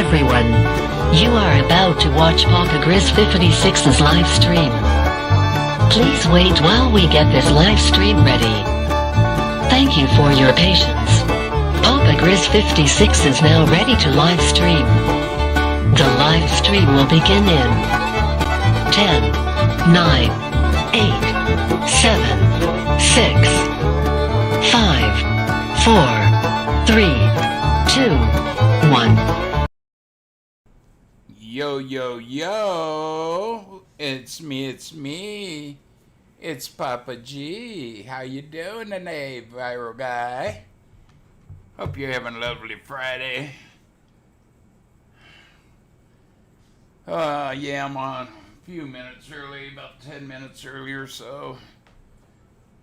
everyone. You are about to watch Papa Grizz 56's live stream. Please wait while we get this live stream ready. Thank you for your patience. Papa Grizz 56 is now ready to live stream. The live stream will begin in 10, 9, 8, 7, 6, 5, 4, 3, 2, 1. Yo, yo, yo, it's me. It's Papa G. How you doing today, viral guy? Hope you're having a lovely Friday. Yeah, I'm on a few minutes early, about 10 minutes early or so.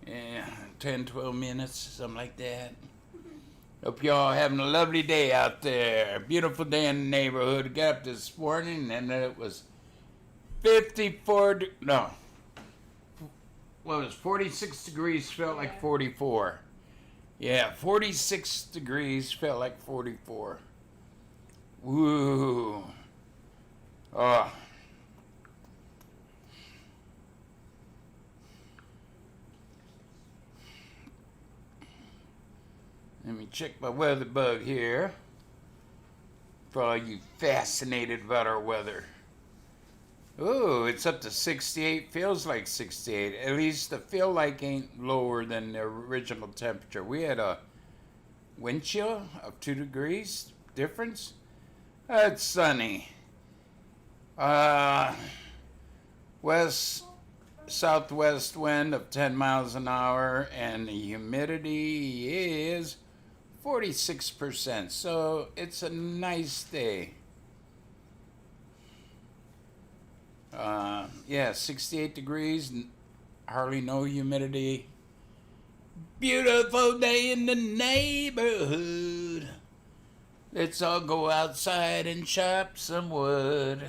Yeah, 10, 12 minutes, something like that. Hope y'all having a lovely day out there. Beautiful day in the neighborhood. Got up this morning and it was 46 degrees, felt like 44. Yeah, 46 degrees, felt like 44. Woo. Oh. Let me check my weather bug here. For all you fascinated about our weather. Ooh, it's up to 68. Feels like 68. At least the feel like ain't lower than the original temperature. We had a wind chill of 2 degrees difference. It's sunny. Southwest wind of 10 miles an hour, and the humidity is 46%. So it's a nice day. Yeah, 68 degrees, hardly no humidity. Beautiful day in the neighborhood. Let's all go outside and chop some wood.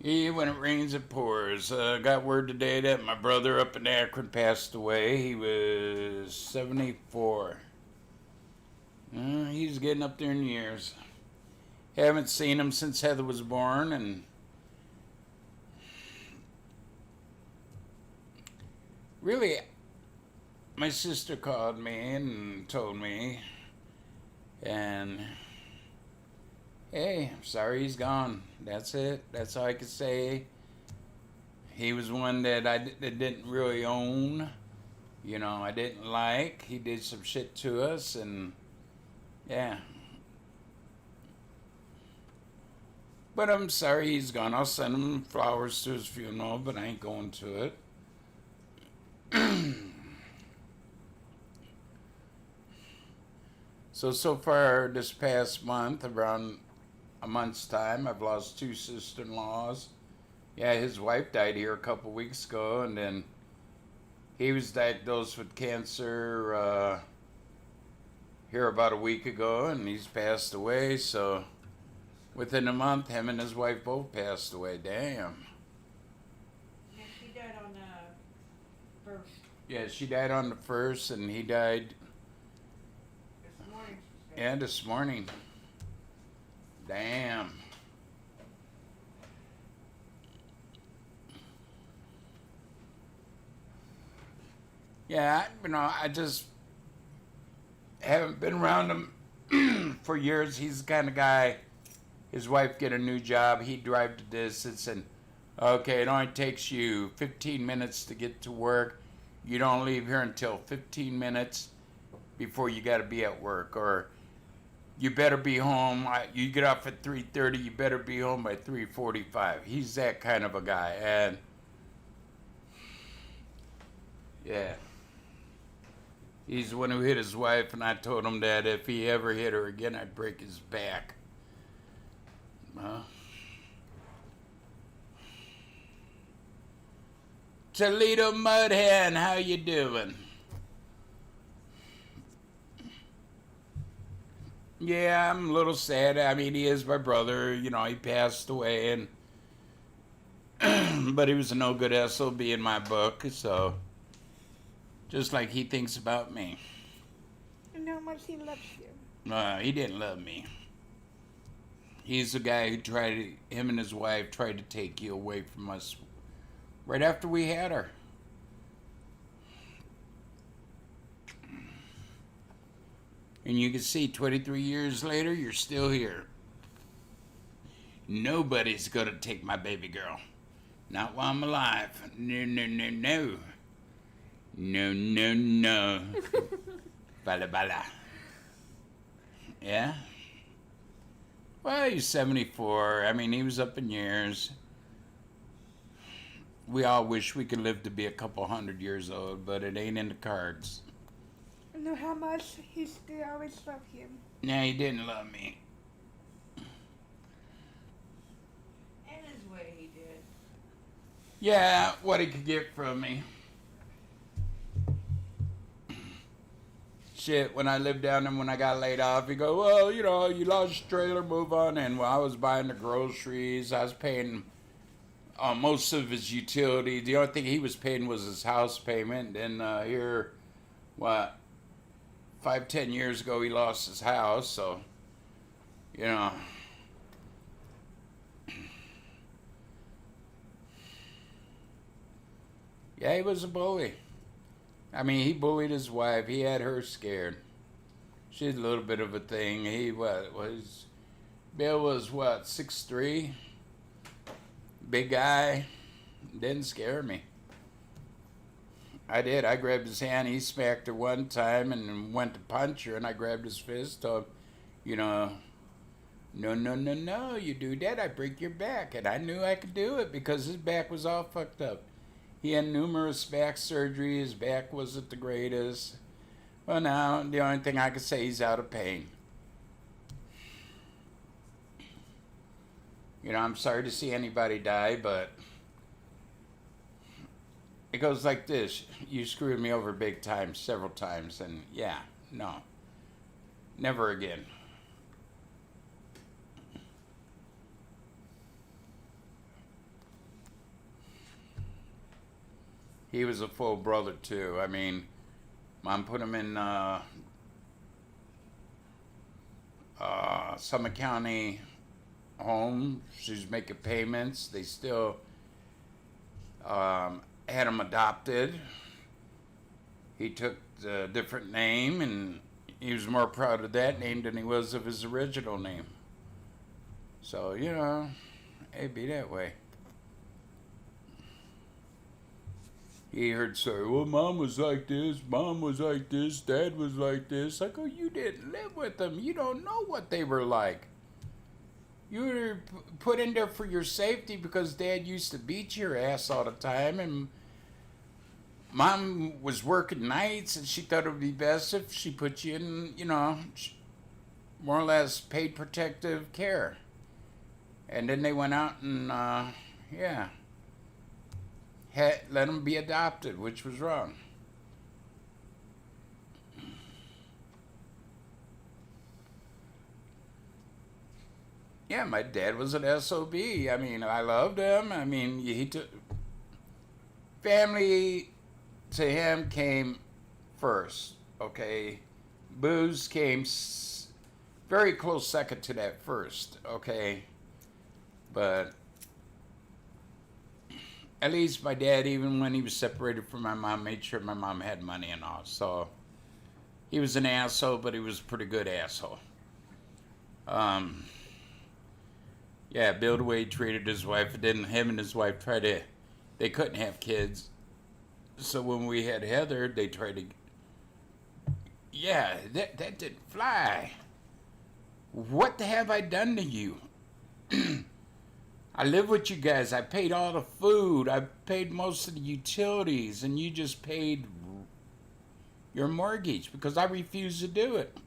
Yeah, when it rains, it pours. Got word today that my brother up in Akron passed away. He was 74. He's getting up there in years. Haven't seen him since Heather was born, and really, my sister called me and told me, and hey, I'm sorry he's gone. That's it. That's all I could say. He was one that I didn't really own. You know, I didn't like. He did some shit to us, and yeah. But I'm sorry he's gone. I'll send him flowers to his funeral, but I ain't going to it. So far this past month, around a month's time, I've lost 2 sister-in-laws. Yeah, his wife died here a couple weeks ago, and then he was diagnosed with cancer here about a week ago, and he's passed away. So within a month, him and his wife both passed away. Damn. Yeah, she died on the 1st. Yeah, she died on the 1st, and he died This morning, she said. yeah, this morning. Damn. Yeah, I just haven't been around him for years. He's the kind of guy, his wife get a new job, he'd drive the distance, and okay, it only takes you 15 minutes to get to work. You don't leave here until 15 minutes before you got to be at work, or you better be home. You get off at 3:30. You better be home by 3:45. He's that kind of a guy, and yeah, he's the one who hit his wife, and I told him that if he ever hit her again, I'd break his back. Toledo Mudhen, how you doing? Yeah, I'm a little sad. I mean, he is my brother. You know, he passed away, and But he was a no good SOB in my book, so just like he thinks about me. And how much he loves you. He didn't love me. He's the guy who him and his wife tried to take you away from us right after we had her. And you can see 23 years later, you're still here. Nobody's gonna take my baby girl. Not while I'm alive. No, no, no, no. No, no, no. Bala, bala. Yeah? Well, he's 74. I mean, he was up in years. We all wish we could live to be a couple 100 years old, but it ain't in the cards. I know how much he still always loved you. Nah, he didn't love me. In his way, he did. Yeah, what he could get from me. Shit, when I lived down there, when I got laid off, he go, well, you know, you lost your trailer, move on. And while I was buying the groceries, I was paying most of his utility. The only thing he was paying was his house payment. And here, 5-10 years ago, he lost his house. So, you know. Yeah, he was a bully. I mean, he bullied his wife. He had her scared. She's a little bit of a thing. Bill was 6'3", big guy. Didn't scare me. I did. I grabbed his hand. He smacked her one time and went to punch her, and I grabbed his fist. Told him, you know, no, no, no, no. You do that, I break your back. And I knew I could do it because his back was all fucked up. He had numerous back surgery. His back wasn't the greatest. Well, now, the only thing I can say, he's out of pain. You know, I'm sorry to see anybody die, but it goes like this. You screwed me over big time, several times, and yeah, no. Never again. He was a full brother too. I mean, Mom put him in Summit County home. She's making payments. They still had him adopted. He took a different name, and he was more proud of that name than he was of his original name. So, you know, it'd be that way. He heard say, well, Mom was like this, Mom was like this, Dad was like this. I go, you didn't live with them. You don't know what they were like. You were put in there for your safety because Dad used to beat your ass all the time, and Mom was working nights, and she thought it would be best if she put you in, you know, more or less paid protective care. And then they went out and, let him be adopted, which was wrong. Yeah, my dad was an SOB. I mean, I loved him. I mean, he took family to him came first. Okay, booze came very close second to that first. Okay, but at least my dad, even when he was separated from my mom, made sure my mom had money and all. So he was an asshole, but he was a pretty good asshole. Yeah, Bill, the way he treated his wife, him and his wife they couldn't have kids. So when we had Heather, they tried to, that didn't fly. What have I done to you? I live with you guys. I paid all the food. I paid most of the utilities, and you just paid your mortgage because I refused to do it.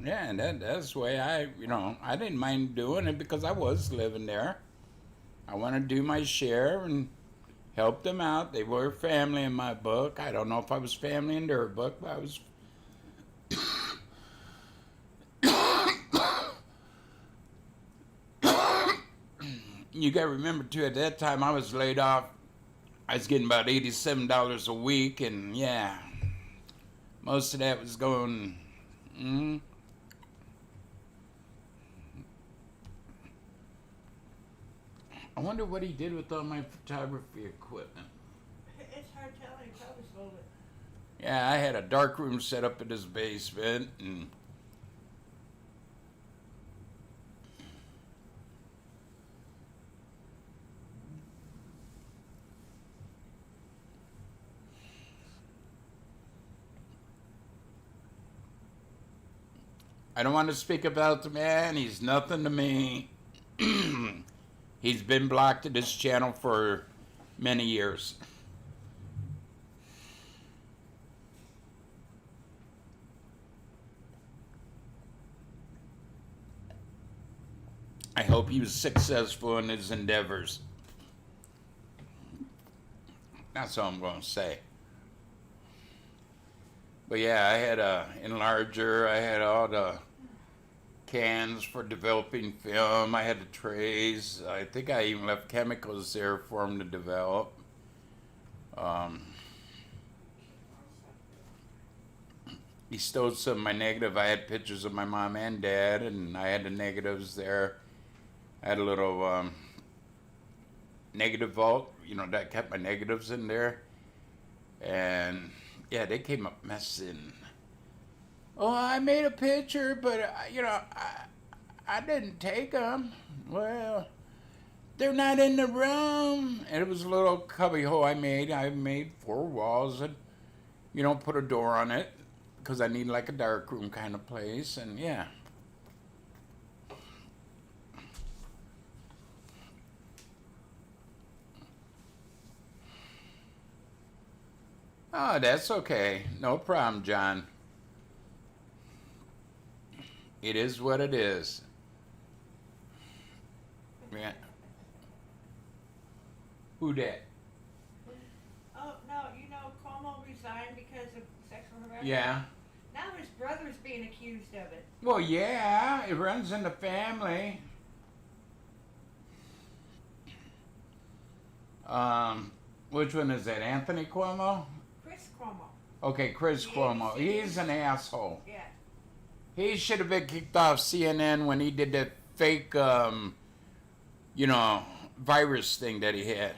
Yeah, and that's the way I didn't mind doing it because I was living there. I want to do my share, and Helped them out. They were family in my book. I don't know if I was family in their book, but I was. You got to remember, too, at that time I was laid off. I was getting about $87 a week, and yeah, most of that was going. I wonder what he did with all my photography equipment. It's hard telling. He probably sold it. Yeah, I had a dark room set up in his basement, and I don't want to speak about the man. He's nothing to me. He's been blocked at this channel for many years. I hope he was successful in his endeavors. That's all I'm going to say. But yeah, I had a enlarger. I had all the cans for developing film. I had the trays. I think I even left chemicals there for him to develop. He stole some of my negative. I had pictures of my mom and dad, and I had the negatives there. I had a little negative vault, that kept my negatives in there. And yeah, they came up messing. Oh, I made a picture, but I didn't take them. Well, they're not in the room. And it was a little cubby hole I made. I made 4 walls and, put a door on it because I need like a dark room kind of place. And yeah. Oh, that's okay. No problem, John. It is what it is. Yeah. Who that? Oh, no, Cuomo resigned because of sexual harassment? Yeah. Now his brother's being accused of it. Well, yeah, it runs in the family. Which one is that? Anthony Cuomo? Chris Cuomo. Okay, Chris Yeah, Cuomo. he's- He's an asshole. Yeah. He should have been kicked off CNN when he did that fake, virus thing that he had.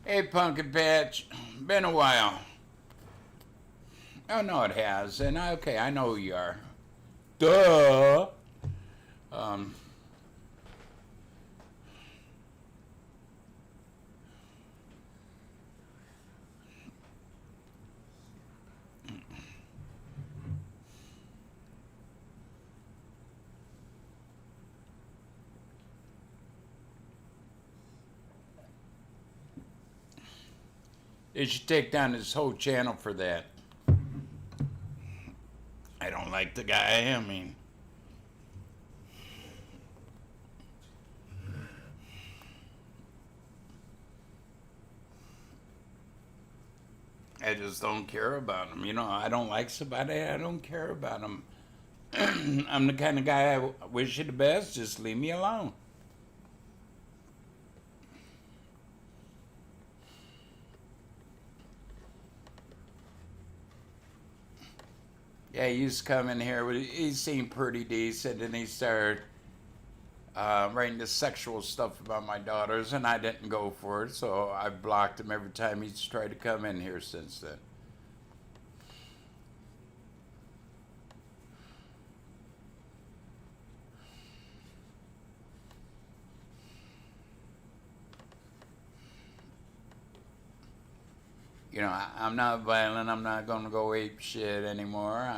Hey, Pumpkin Patch, been a while. Oh, no, it has. And okay, I know who you are. Duh. They should take down his whole channel for that. I don't like the guy. I mean, I just don't care about him. I don't like somebody. I don't care about him. I'm the kind of guy I wish you the best. Just leave me alone. Yeah, he used to come in here. He seemed pretty decent, and he started writing this sexual stuff about my daughters, and I didn't go for it, so I blocked him every time he's tried to come in here since then. I'm not violent. I'm not going to go ape shit anymore.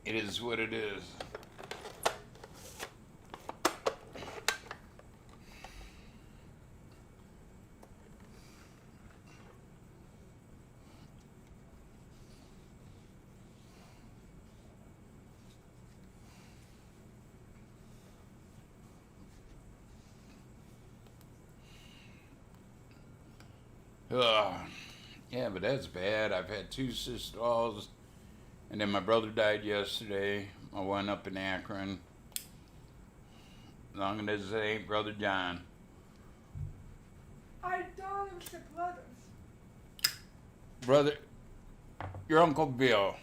It is what it is. Ugh. Yeah, but that's bad. I've had two sisters, and then my brother died yesterday. My one up in Akron. Long as it ain't Brother John. I don't have the brothers. Brother, your Uncle Bill.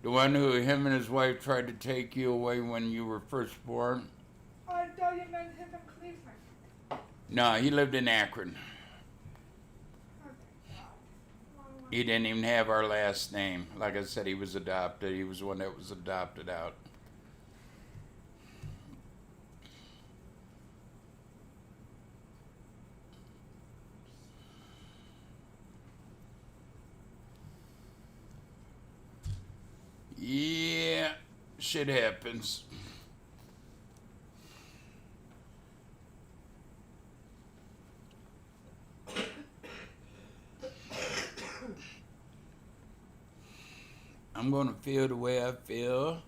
The one who him and his wife tried to take you away when you were first born? I thought you meant him in Cleveland. No, he lived in Akron. Okay, God. He didn't even have our last name. Like I said, he was adopted. He was the one that was adopted out. Yeah, shit happens. I'm gonna feel the way I feel.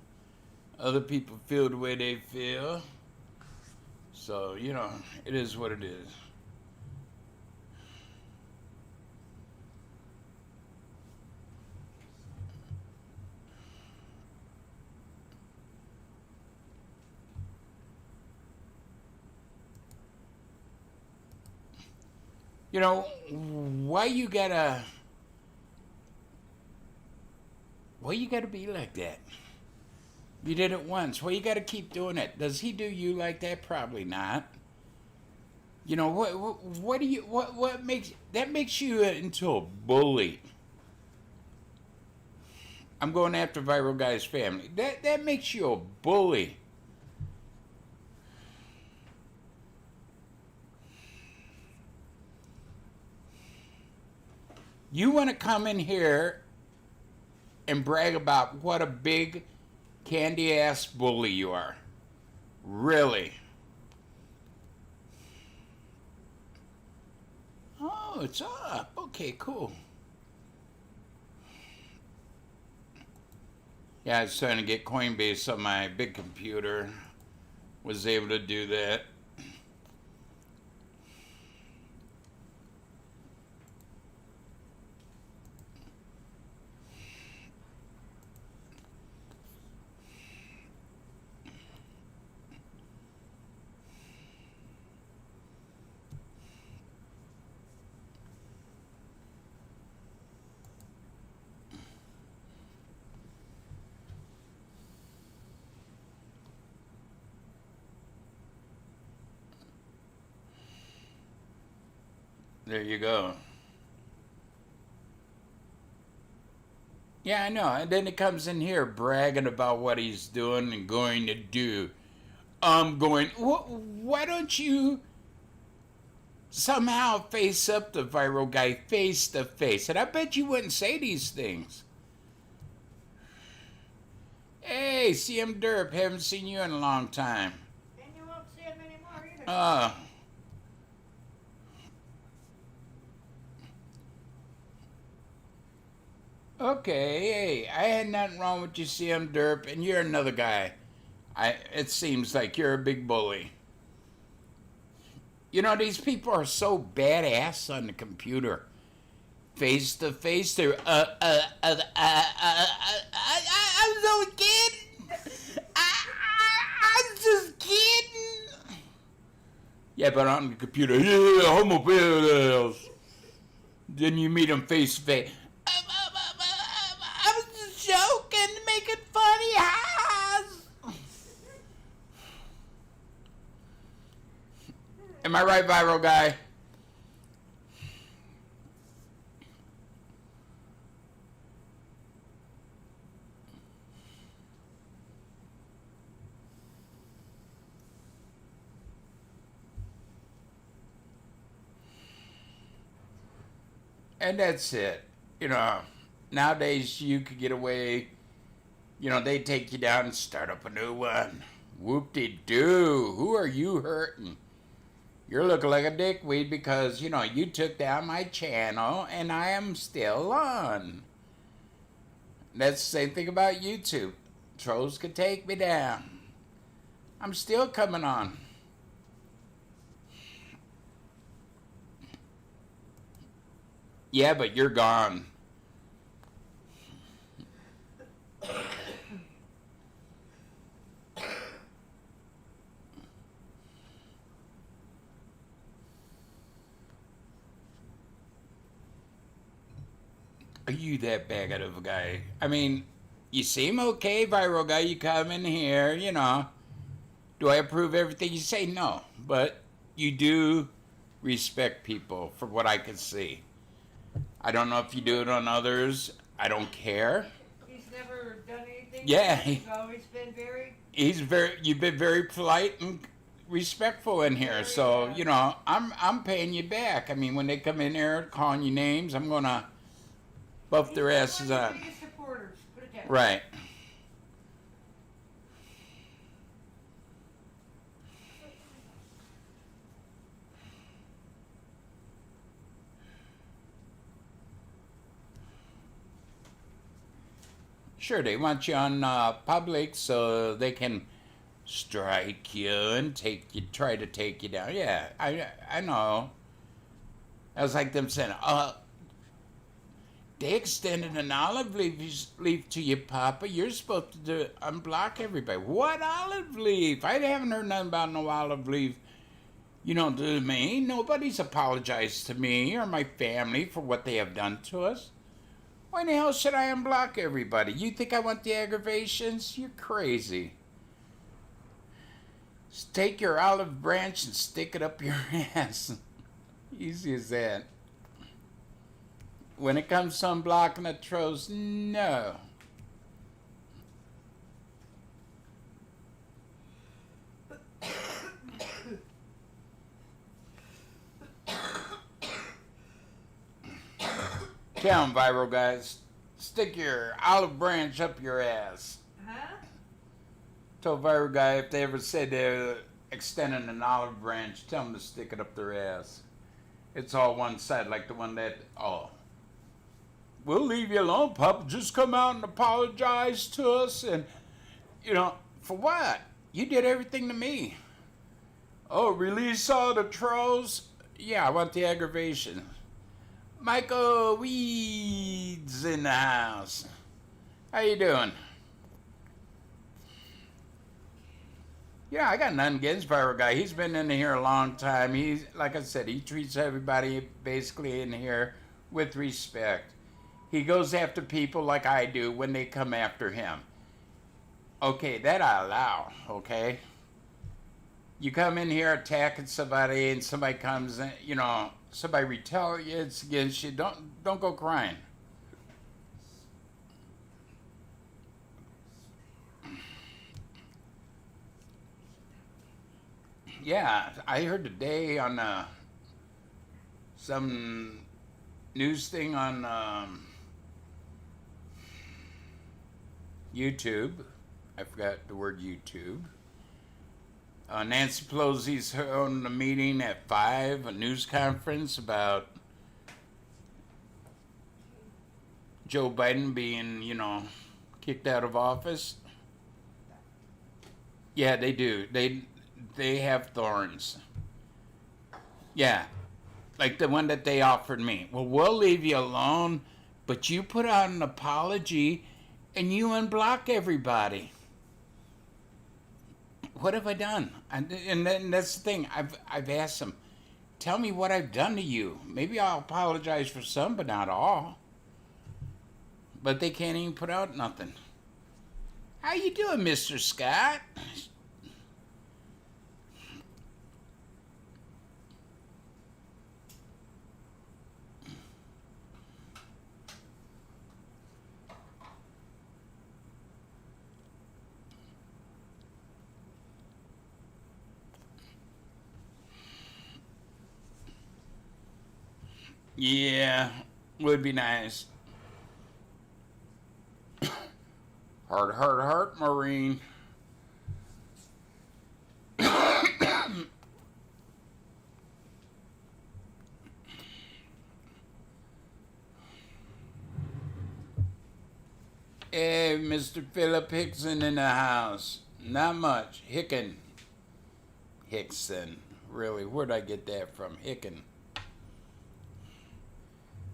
Other people feel the way they feel. So, you know, it is what it is. You know, why you gotta be like that? You did it once. Why you gotta keep doing it? Does he do you like that? Probably not. You know, what makes you into a bully? I'm going after Viral Guy's family. That makes you a bully. You want to come in here and brag about what a big candy ass bully you are. Really? Oh, it's up. Okay, cool. Yeah, I was trying to get Coinbase on my big computer. Was able to do that. There you go. Yeah, I know. And then he comes in here bragging about what he's doing and going to do. I'm going, why don't you somehow face up the Viral Guy face to face? And I bet you wouldn't say these things. Hey, CM Derp, haven't seen you in a long time. And you won't see him anymore either. Okay, hey, I had nothing wrong with you, CM Derp, and you're another guy. It seems like you're a big bully. You know, these people are so badass on the computer. Face to face, they're, I'm so kidding. I'm just kidding. Yeah, but on the computer, yeah, homophobes. Then you meet them face to face. I was just joking, making funny eyes. Am I right, Viral Guy? And that's it. You know, nowadays you could get away, you know, they take you down and start up a new one. Whoop-de-doo. Who are you hurting? You're looking like a dickweed because, you know, you took down my channel and I am still on. That's the same thing about YouTube. Trolls could take me down. I'm still coming on. Yeah, but you're gone. Are you that bad of a guy? I mean, you seem okay, viral guy. You come in here, you know. Do I approve everything you say? No. But you do respect people, from what I can see. I don't know if you do it on others. I don't care. He's never done anything. Yeah. He's always been very. You've been very polite and respectful in here. So, you know, I'm paying you back. I mean, when they come in here calling you names, I'm going to buff their asses One of up. the biggest supporters. Put it down. Right. Sure, they want you on public so they can strike you and try to take you down. Yeah, I know. I was like them saying, they extended an olive leaf to you, Papa. You're supposed to unblock everybody. What olive leaf? I haven't heard nothing about no olive leaf. You don't do to me. Nobody's apologized to me or my family for what they have done to us. Why the hell should I unblock everybody? You think I want the aggravations? You're crazy. Just take your olive branch and stick it up your ass. Easy as that. When it comes to unblocking the trolls, no. Tell 'em, viral guys, stick your olive branch up your ass. Huh? Tell viral guy if they ever said they're extending an olive branch, tell them to stick it up their ass. It's all one side, like the one that, we'll leave you alone, Papa. Just come out and apologize to us. And, you know, for what? You did everything to me. Oh, release all the trolls? Yeah, I want the aggravation. Michael Weeds in the house. How you doing? Yeah, I got nothing against Viral Guy. He's been in here a long time. He's, like I said, he treats everybody basically in here with respect. He goes after people like I do when they come after him. Okay, that I allow, okay? You come in here attacking somebody and somebody comes in, you know, somebody retaliates against you, don't go crying. Yeah, I heard today on some news thing on YouTube. I forgot the word YouTube. Nancy Pelosi's holding a meeting at 5, a news conference about Joe Biden being, you know, kicked out of office. Yeah, they do. They have thorns. Yeah, like the one that they offered me. Well, we'll leave you alone, but you put out an apology and you unblock everybody. What have I done? And that's the thing. I've asked them, tell me what I've done to you. Maybe I'll apologize for some, but not all. But they can't even put out nothing. How you doing, Mr. Scott? Yeah, would be nice. Heart, Marine. Hey, Mr. Philip Hickson in the house. Not much. Hickson. Really, where'd I get that from? Hicken.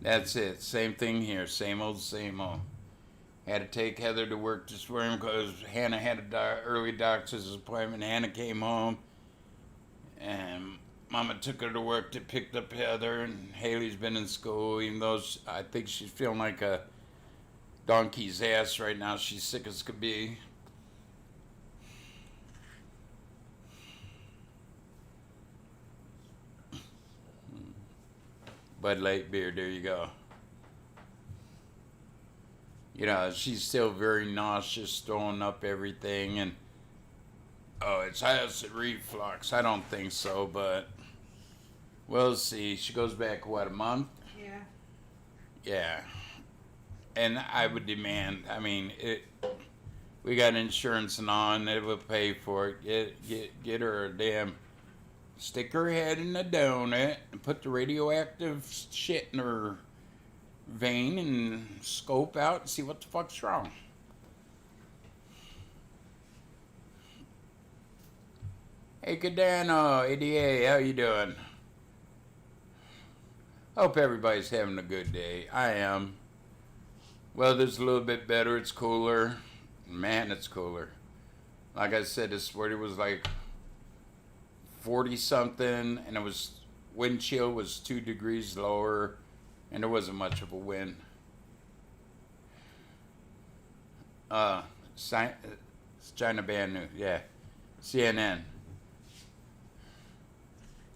That's it. Same thing here. Same old, same old. Had to take Heather to work this morning because Hannah had a early doctor's appointment. Hannah came home, and Mama took her to work to pick up Heather, and Haley's been in school, even though I think she's feeling like a donkey's ass right now. She's sick as could be. Bud Light beer, there you go. You know, she's still very nauseous, throwing up everything, and it's acid reflux. I don't think so, but we'll see. She goes back, what, a month? Yeah. Yeah. And I would demand, we got insurance and all, and they will pay for it. Get her a damn, stick her head in a donut and put the radioactive shit in her vein and scope out and see what the fuck's wrong. Hey, Cadano, ADA, how you doing? Hope everybody's having a good day. I am. Weather's a little bit better. It's cooler. Man, it's cooler. Like I said, this morning was like 40 something, and it was wind chill was 2 degrees lower, and there wasn't much of a wind. It's China Band News, yeah. CNN.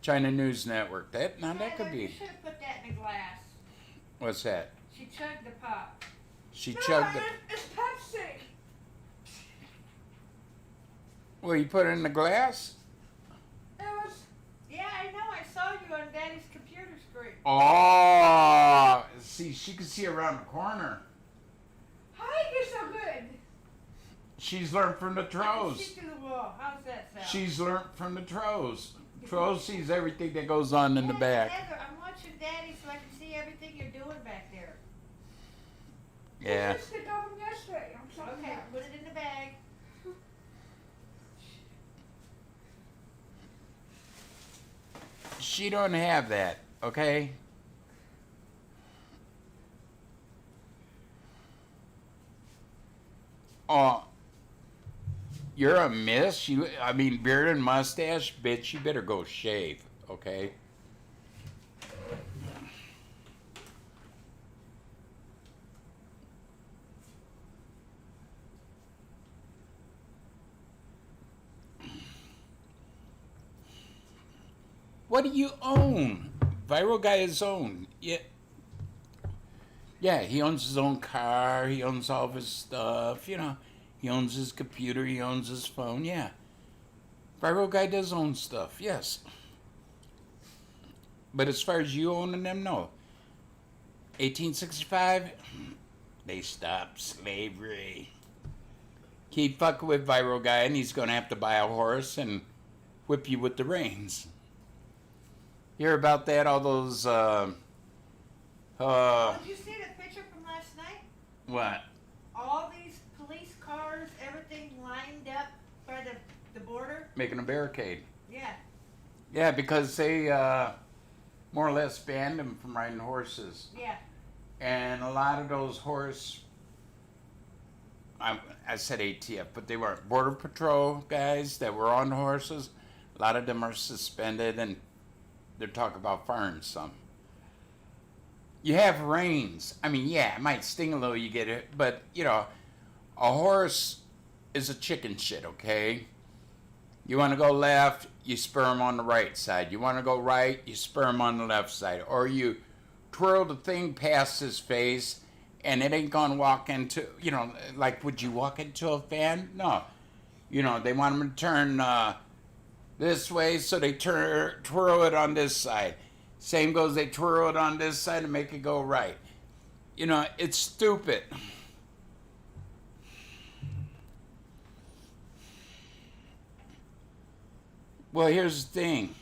China News Network. That Tyler, could you be. should have put that in a glass. What's that? She chugged the pop. She No, chugged it. it's Pepsi. Well, you put it in the glass? It was. Yeah, I know. I saw you on Daddy's computer screen. Oh, see, she can see around the corner. How you get so good? She's learned from the I can Tros. see through the wall. How's that sound? She's learned from the Tros. Tros sees everything that goes on in the back. Heather, I'm watching Daddy so I can see everything you're doing back there. Yeah. I just did that one yesterday. I'm sorry. Okay, put it in the bag. She don't have that, okay? Oh, you're a miss? Beard and mustache? Bitch, you better go shave, okay? What do you own? Viral Guy is owned. Yeah, he owns his own car, he owns all of his stuff, he owns his computer, he owns his phone, yeah. Viral Guy does own stuff, yes. But as far as you owning them, no. 1865, they stopped slavery. Keep fucking with Viral Guy and he's gonna have to buy a horse and whip you with the reins. Hear about that? All those, Did you see the picture from last night? what? All these police cars, everything lined up by the border? Making a barricade. Yeah. Yeah, because they, more or less banned them from riding horses. Yeah. And a lot of those I said ATF, but they were Border Patrol guys that were on horses. A lot of them are suspended and they're talking about firing some. You have reins. Yeah, it might sting a little, you get it, but, a horse is a chicken shit, okay? You want to go left, you spur him on the right side. You want to go right, you spur him on the left side. Or you twirl the thing past his face, and it ain't gonna walk into, like, would you walk into a fan? No. They want him to turn this way, so they twirl it on this side. Same goes, they twirl it on this side and make it go right. It's stupid. Well, here's the thing.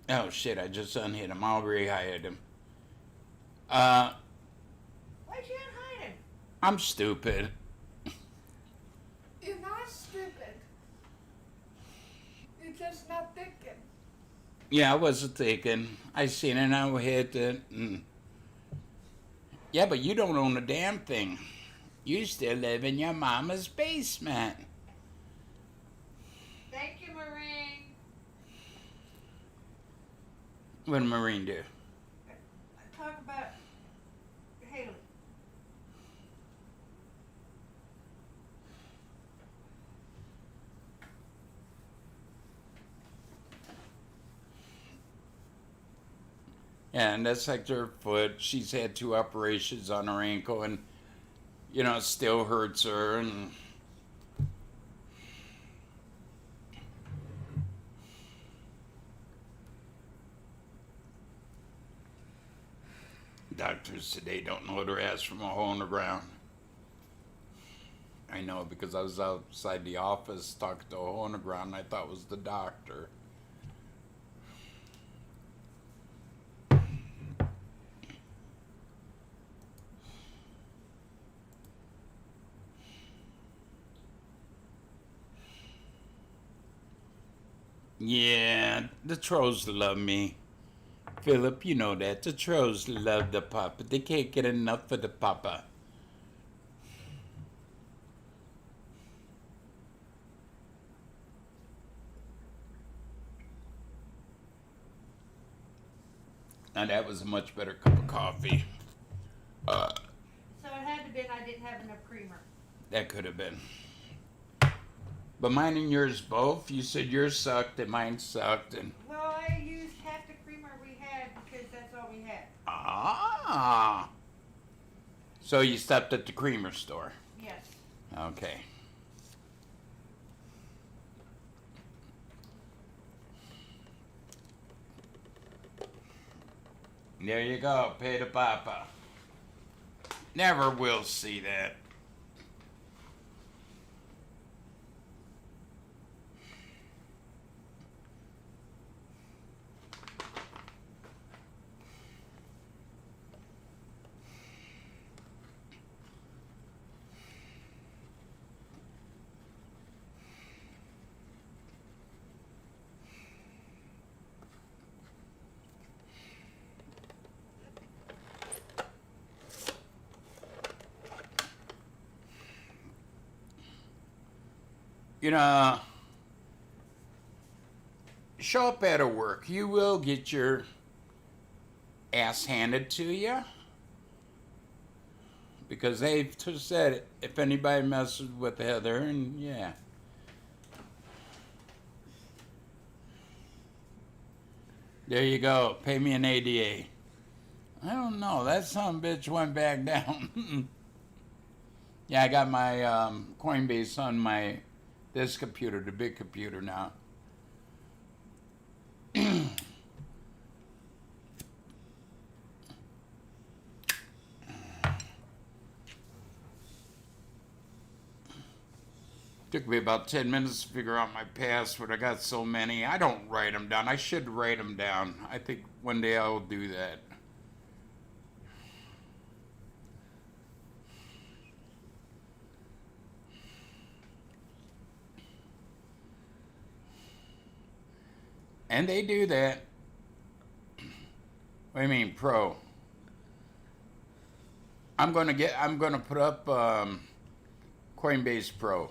Oh shit, I just unhit him. I'll re-hide him. Why'd you unhide him? I'm stupid. You're not stupid. You're just not thinking. Yeah, I wasn't thinking. I seen it and I hit it. Yeah, but you don't own a damn thing. You still live in your mama's basement. Thank you, Marine. What did Marine do? Talk about Haley. Yeah, and that's like her foot. She's had 2 operations on her ankle, and it still hurts her. And doctors today don't know their ass from a hole in the ground. I know because I was outside the office talking to a hole in the ground, and I thought it was the doctor. Yeah, the trolls love me. Philip, you know that. The trolls love the papa. They can't get enough of the papa. Now that was a much better cup of coffee. So it had to been I didn't have enough creamer. That could have been. But mine and yours both. You said yours sucked and mine sucked, and Well, I used half the creamer we had because that's all we had. So you stopped at the creamer store. Yes. Okay. There you go. Pay the papa. Never will see that. Show up at a work. You will get your ass handed to you. Because they've just said it. If anybody messes with Heather, and yeah. There you go. Pay me an ADA. I don't know. That son of a bitch went back down. Yeah, I got my Coinbase on this computer, the big computer now. Took me about 10 minutes to figure out my password. I got so many. I don't write them down. I should write them down. I think one day I will do that. And they do that. What do you mean, pro? I'm gonna put up Coinbase Pro.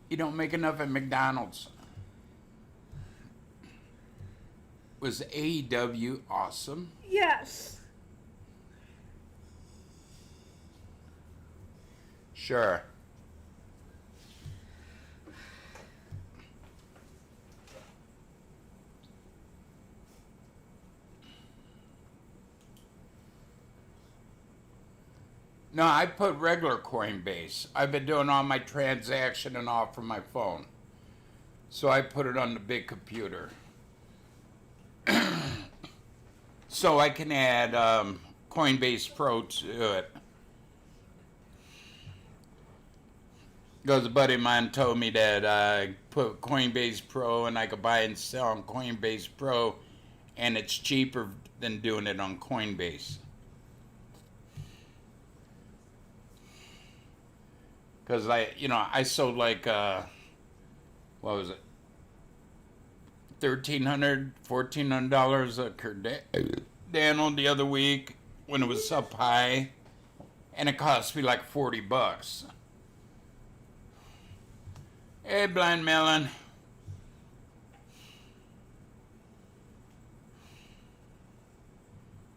You don't make enough at McDonald's. Was AEW awesome? Yes. Sure. No, I put regular Coinbase. I've been doing all my transaction and all from my phone. So I put it on the big computer. So I can add Coinbase Pro to it. Because a buddy of mine told me that I put Coinbase Pro and I could buy and sell on Coinbase Pro, and it's cheaper than doing it on Coinbase. Because I sold like, what was it? $1,300, $1,400 a Cardano the other week when it was up high. And it cost me like $40. Hey, Blind Melon.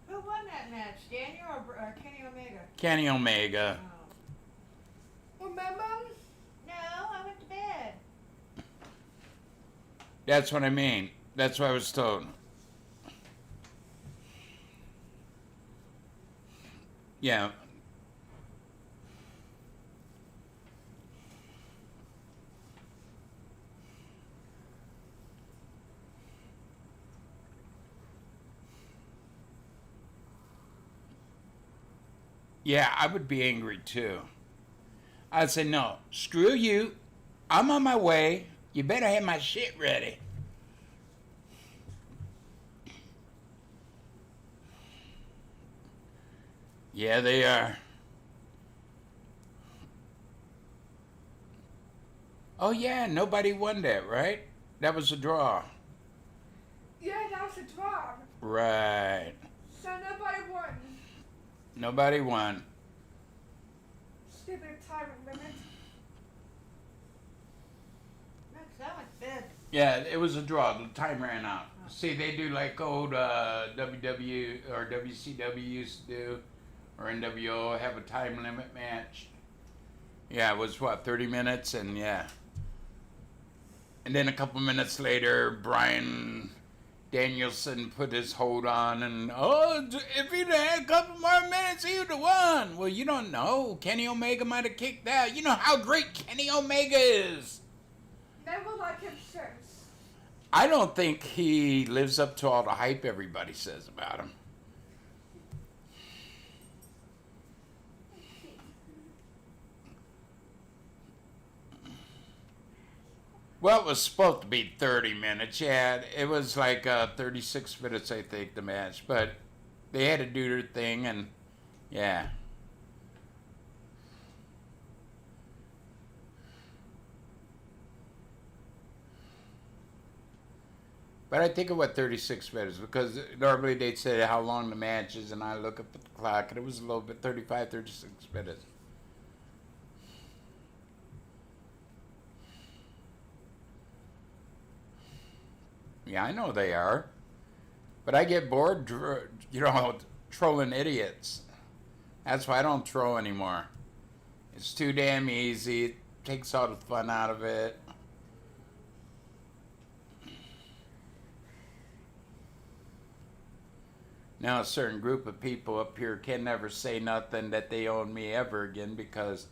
Who won that match, Daniel or Kenny Omega? Kenny Omega. Oh. Remember? No, I went to bed. That's what I mean. That's what I was told. Yeah. Yeah, I would be angry too. I'd say, no, screw you. I'm on my way. You better have my shit ready. Yeah, they are. Oh, yeah, nobody won that, right? That was a draw. Yeah, that was a draw. Right. So nobody won. Nobody won. Stupid time limit. No, 'cause I went to bed. Yeah, it was a draw. The time ran out. See, they do like old WW or WCW used to do, or NWO, have a time limit match. Yeah, it was what, 30 minutes? And yeah. And then a couple minutes later, Bryan Danielson put his hold on, and if he'd had a couple more minutes, he would have won. Well, you don't know. Kenny Omega might have kicked out. You know how great Kenny Omega is. Never like him since. I don't think he lives up to all the hype everybody says about him. Well, it was supposed to be 30 minutes. Yeah, it was like 36 minutes, I think, the match. But they had to do their thing, and yeah. But I think it was 36 minutes because normally they'd say how long the match is, and I look up at the clock, and it was a little bit 35, 36 minutes. Yeah, I know they are. But I get bored, trolling idiots. That's why I don't troll anymore. It's too damn easy. It takes all the fun out of it. Now a certain group of people up here can never say nothing that they owe me ever again because,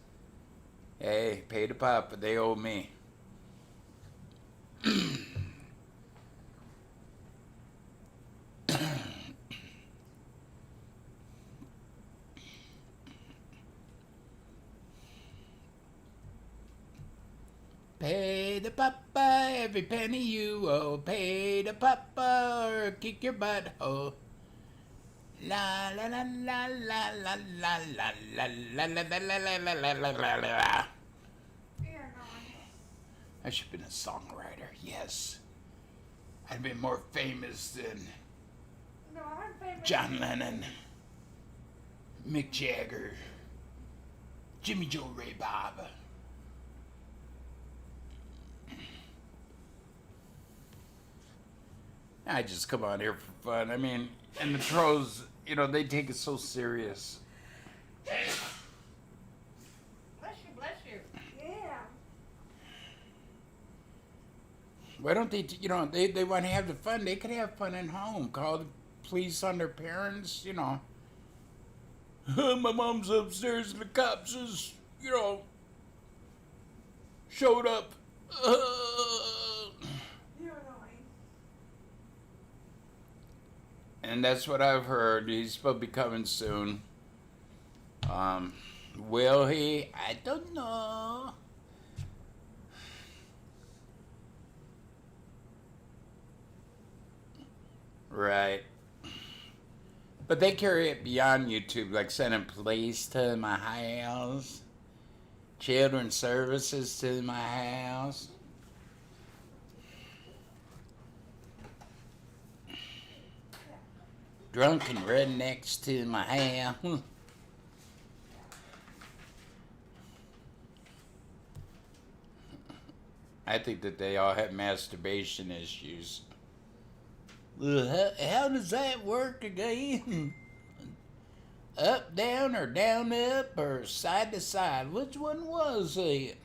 hey, pay the pop, but they owe me. Pay the papa every penny you owe. Pay the papa or kick your butthole. La la la la la la la la la la la la la la la la la. Yeah, no. I should have been a songwriter. Yes, I'd been more famous than No, I'm famous. John Lennon, Mick Jagger, Jimmy Joe Ray Bob. I just come on here for fun. I mean, and the trolls, they take it so serious. Bless you, bless you. Yeah. Why don't they, they want to have the fun. They could have fun at home. Call the police on their parents, My mom's upstairs and the cops just, showed up. You're annoying. And that's what I've heard. He's supposed to be coming soon. Will he? I don't know. Right. But they carry it beyond YouTube, like sending police to my house. Children's services to my house. Drunken rednecks to my house. I think that they all have masturbation issues. Well, how does that work again? Up, down, or down, up, or side to side? Which one was it?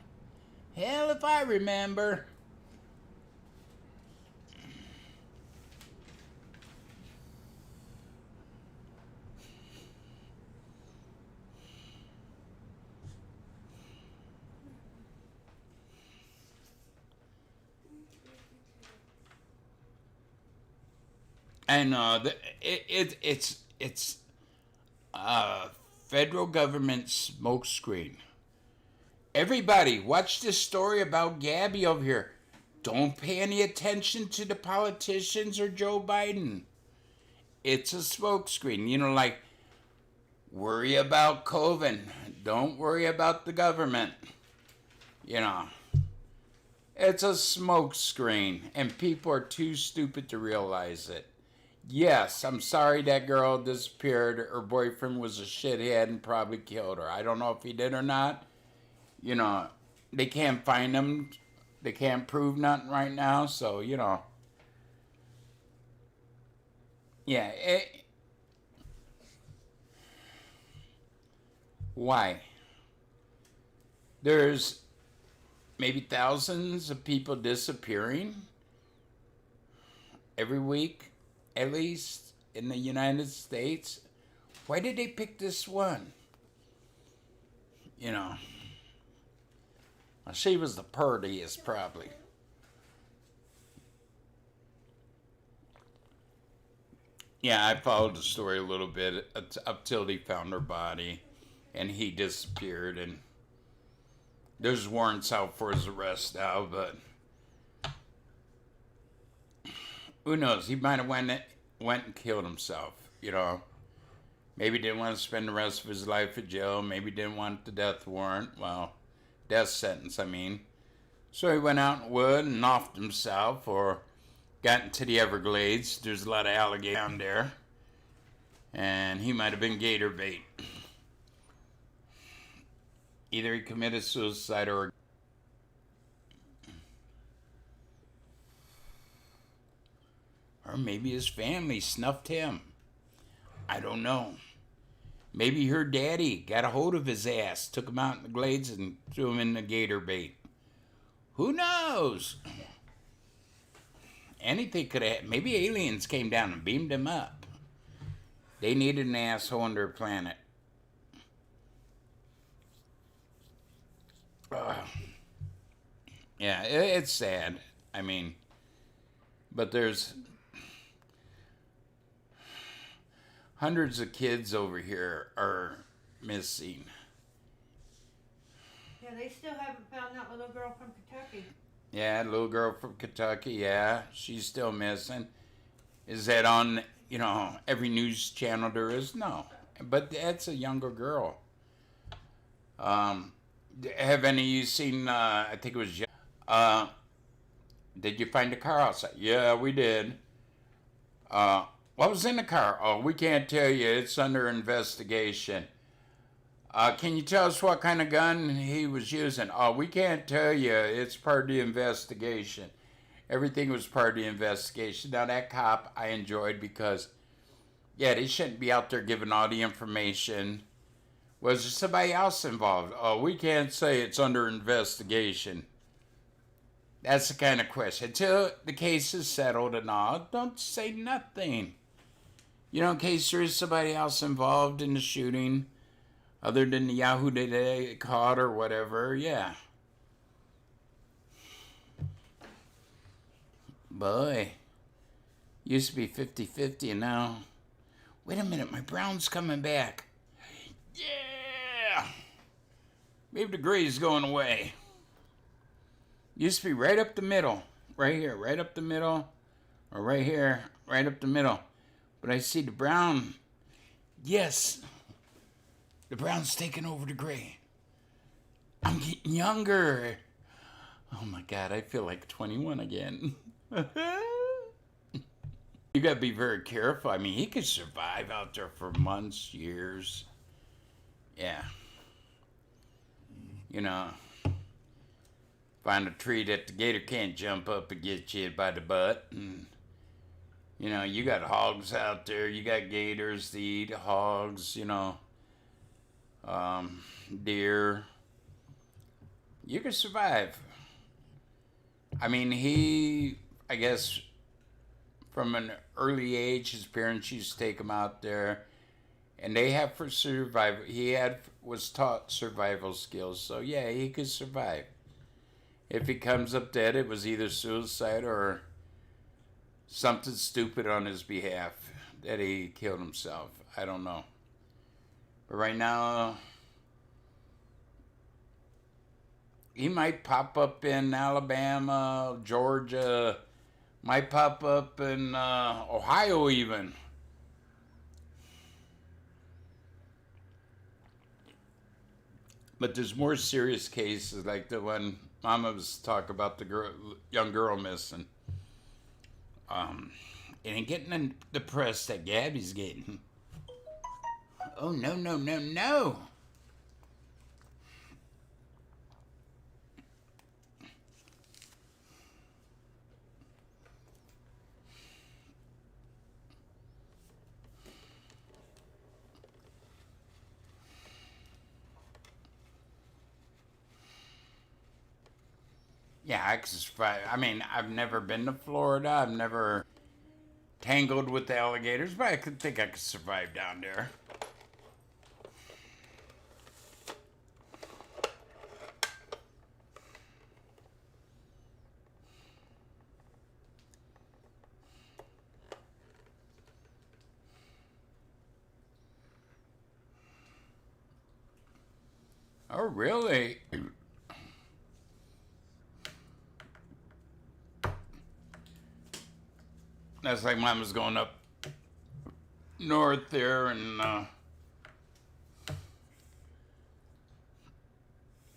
Hell if I remember. And it's federal government smokescreen. Everybody, watch this story about Gabby over here. Don't pay any attention to the politicians or Joe Biden. It's a smokescreen. You know, like, worry about COVID. Don't worry about the government. You know, it's a smokescreen, and people are too stupid to realize it. Yes, I'm sorry that girl disappeared. Her boyfriend was a shithead and probably killed her. I don't know if he did or not. You know, they can't find him. They can't prove nothing right now. So, you know. Yeah. Why? There's maybe thousands of people disappearing every week. At least in the United States. Why did they pick this one? You know. Well, she was the purtiest, probably. Yeah, I followed the story a little bit up till they found her body. And he disappeared. And there's warrants out for his arrest now, but who knows? He might have went and killed himself, you know. Maybe didn't want to spend the rest of his life in jail. Maybe didn't want the death warrant. Well, death sentence, I mean. So he went out in the wood and offed himself or got into the Everglades. There's a lot of alligators down there. And he might have been gator bait. Either he committed suicide or maybe his family snuffed him. I don't know. Maybe her daddy got a hold of his ass, took him out in the glades and threw him in the gator bait. Who knows? Anything could have. Maybe aliens came down and beamed him up. They needed an asshole on their planet. Yeah, it's sad. I mean, but there's hundreds of kids over here are missing. Yeah, they still haven't found that little girl from Kentucky. Yeah, little girl from Kentucky, yeah, she's still missing. Is that on, you know, every news channel there is? No, but that's a younger girl. Have any of you seen, I think it was, did you find the car outside? Yeah, we did. What was in the car? Oh, we can't tell you. It's under investigation. Can you tell us what kind of gun he was using? Oh, we can't tell you. It's part of the investigation. Everything was part of the investigation. Now, that cop I enjoyed because, yeah, they shouldn't be out there giving all the information. Was there somebody else involved? Oh, we can't say. It's under investigation. That's the kind of question. Until the case is settled and all, don't say nothing. You know, in case there is somebody else involved in the shooting, other than the Yahoo that they caught or whatever, yeah. Boy, used to be 50-50 and now, wait a minute, my brown's coming back. Yeah! Maybe the gray's going away. Used to be right up the middle. Right here, right up the middle. Or right here, right up the middle. But I see the brown. Yes. The brown's taking over the gray. I'm getting younger. Oh my God, I feel like 21 again. You gotta be very careful. I mean, he could survive out there for months, years. Yeah. You know, find a tree that the gator can't jump up and get you by the butt. And, you know, you got hogs out there. You got gators to eat, hogs, you know, deer. You could survive. I mean, I guess, from an early age, his parents used to take him out there, and they have for survival. Was taught survival skills, so yeah, he could survive. If he comes up dead, it was either suicide or something stupid on his behalf that he killed himself. I don't know. But right now, he might pop up in Alabama, Georgia, might pop up in Ohio even. But there's more serious cases like the one Mama was talking about, the young girl missing. And getting the press that Gabby's getting. Oh, no, no, no, no. Yeah, I could survive. I mean, I've never been to Florida. I've never tangled with the alligators, but I think I could survive down there. Oh, really? That's like mine was going up north there, and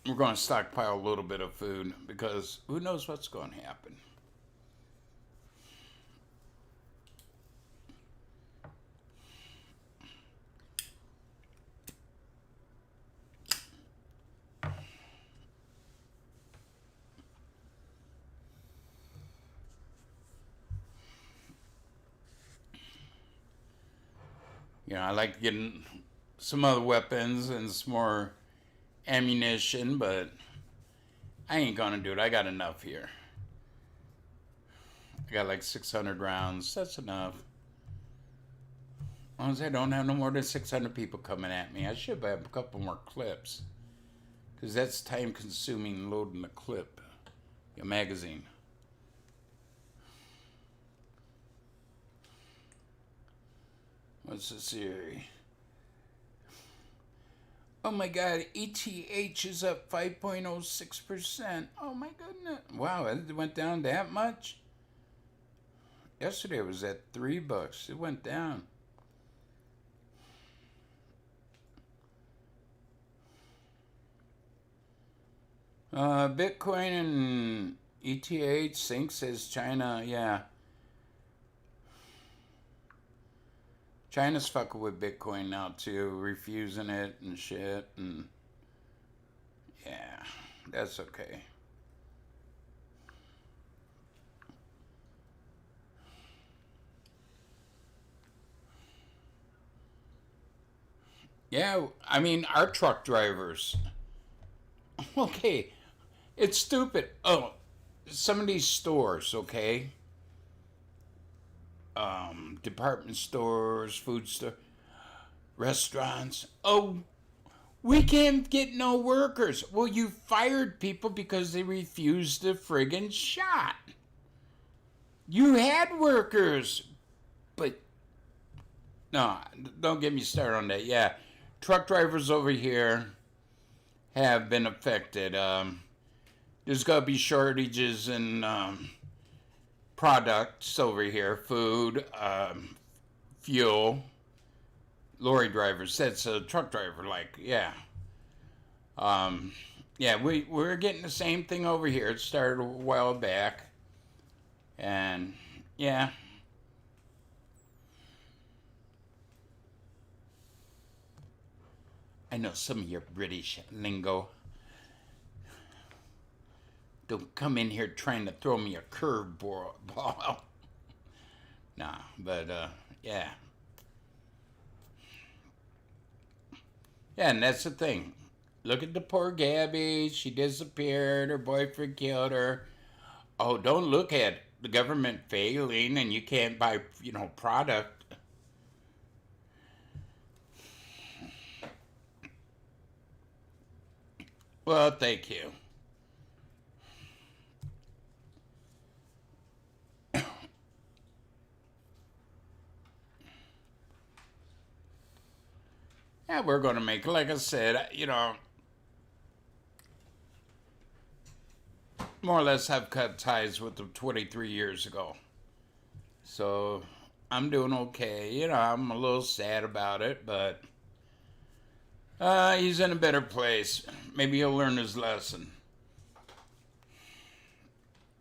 we're going to stockpile a little bit of food because who knows what's going to happen. You know, I like getting some other weapons and some more ammunition, but I ain't gonna do it. I got enough here. I got like 600 rounds. That's enough. As long as I don't have no more than 600 people coming at me. I should have a couple more clips, because that's time consuming loading the clip, your magazine. What's this here? Oh my God, ETH is up 5.06%. Oh my goodness. Wow, it went down that much? Yesterday it was at $3. It went down. Bitcoin and ETH, Sync says China, yeah. China's fucking with Bitcoin now too, refusing it and shit, and yeah, that's okay. Yeah, I mean, our truck drivers, okay, it's stupid. Oh, some of these stores, okay, department stores, food store, restaurants. Oh, we can't get no workers. Well, you fired people because they refused the friggin' shot. You had workers, but no, don't get me started on that. Yeah, truck drivers over here have been affected. There's gonna be shortages in products over here, food, fuel. Lorry drivers, that's a truck driver, like, yeah. Yeah, we're getting the same thing over here. It started a while back. And yeah. I know some of your British lingo. Don't come in here trying to throw me a curveball. Nah, but yeah. Yeah, and that's the thing. Look at the poor Gabby. She disappeared. Her boyfriend killed her. Oh, don't look at the government failing and you can't buy, product. Well, thank you. Yeah, we're going to make, like I said, more or less I've cut ties with them 23 years ago. So I'm doing okay. I'm a little sad about it, but he's in a better place. Maybe he'll learn his lesson.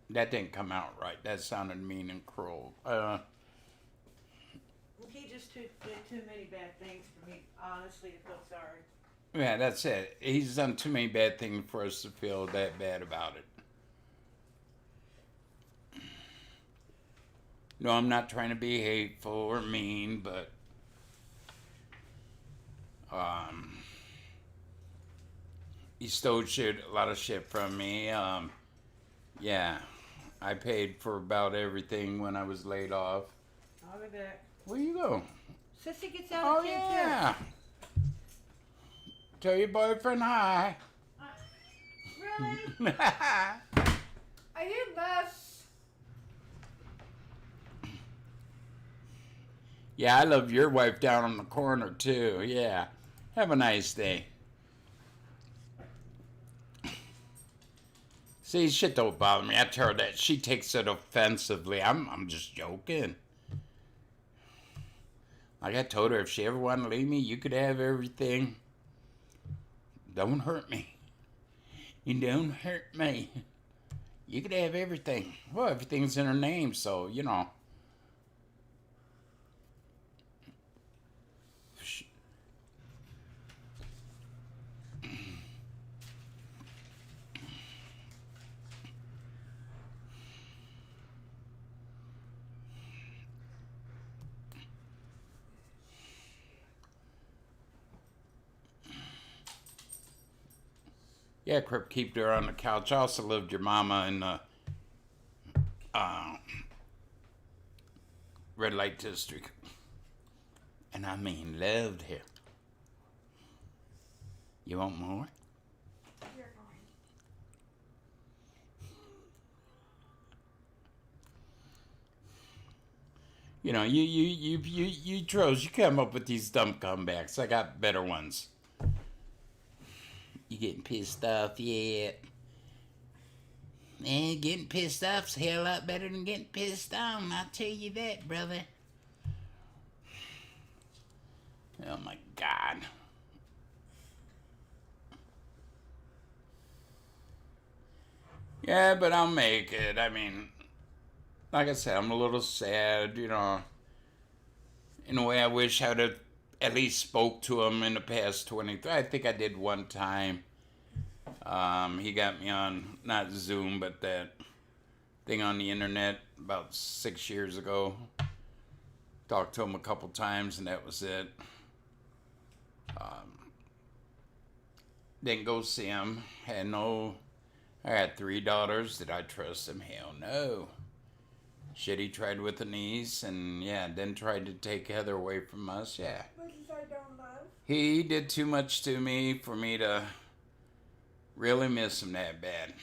That didn't come out right. That sounded mean and cruel. He just did too many bad things for me, honestly, to feel sorry. Yeah, that's it. He's done too many bad things for us to feel that bad about it. No, I'm not trying to be hateful or mean, but he stole a lot of shit from me. Yeah, I paid for about everything when I was laid off. I'll be back. Where you go? Sissy gets out Oh at 10 yeah. Tell your boyfriend hi. Really? Are you best? Yeah, I love your wife down on the corner too. Yeah. Have a nice day. See, shit don't bother me. I tell her that. She takes it offensively. I'm just joking. Like I told her, if she ever wanted to leave me, you could have everything. Don't hurt me. You don't hurt me. You could have everything. Well, everything's in her name, so, Yeah, Crip, keep her on the couch. I also lived your mama in the red light district. And I mean, loved her. You want more? You're going. You trolls, you come up with these dumb comebacks. I got better ones. You getting pissed off yet? Man, getting pissed off's a hell lot better than getting pissed on. I'll tell you that, brother. Oh my God. Yeah, but I'll make it. I mean, like I said, I'm a little sad, In a way, I wish I would have at least spoke to him in the past 23. I think I did one time. He got me on, not Zoom, but that thing on the internet about 6 years ago. Talked to him a couple times, and that was it. Didn't go see him. I had 3 daughters. Did I trust him? Hell no. Shit, he tried with a niece, and then tried to take Heather away from us, yeah. Which I don't love. He did too much to me for me to really miss him that bad.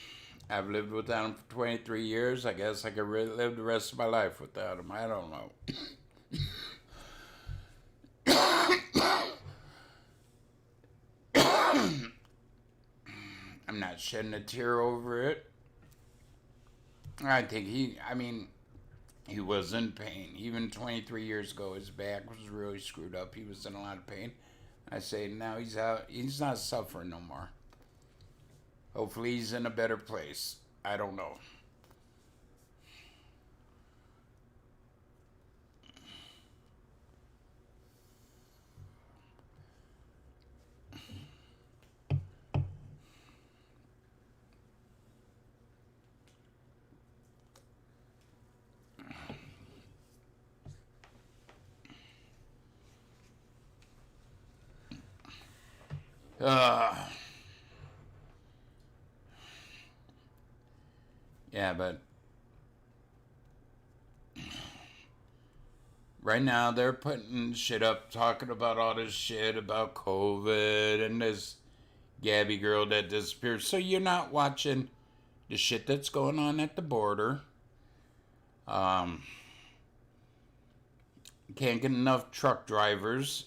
I've lived without him for 23 years. I guess I could really live the rest of my life without him. I don't know. I'm not shedding a tear over it. I think he was in pain. Even 23 years ago, his back was really screwed up. He was in a lot of pain. I say now he's out. He's not suffering no more. Hopefully he's in a better place. I don't know. Yeah, but right now they're putting shit up, talking about all this shit about COVID and this Gabby girl that disappeared. So you're not watching the shit that's going on at the border. Can't get enough truck drivers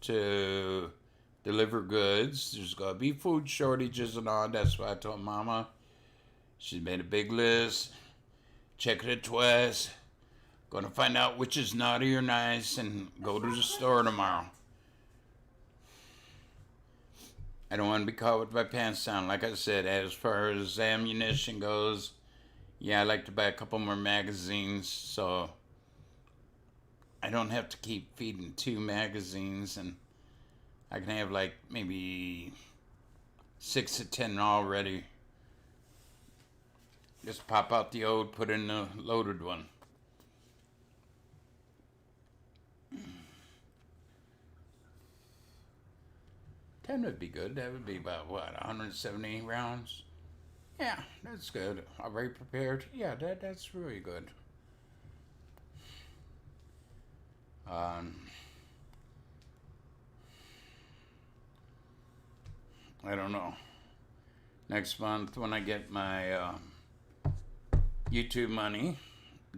to deliver goods. There's gonna be food shortages and all. That's why I told Mama. She's made a big list. Check it twice. Gonna find out which is naughty or nice and go to the store tomorrow. I don't want to be caught with my pants down. Like I said, as far as ammunition goes, yeah, I like to buy a couple more magazines so I don't have to keep feeding 2 magazines, and I can have like maybe 6 to 10 already. Just pop out the old, put in the loaded one. Ten would be good. That would be about, what, 170 rounds? Yeah, that's good. Already prepared? Yeah, that's really good. I don't know. Next month, when I get my YouTube money,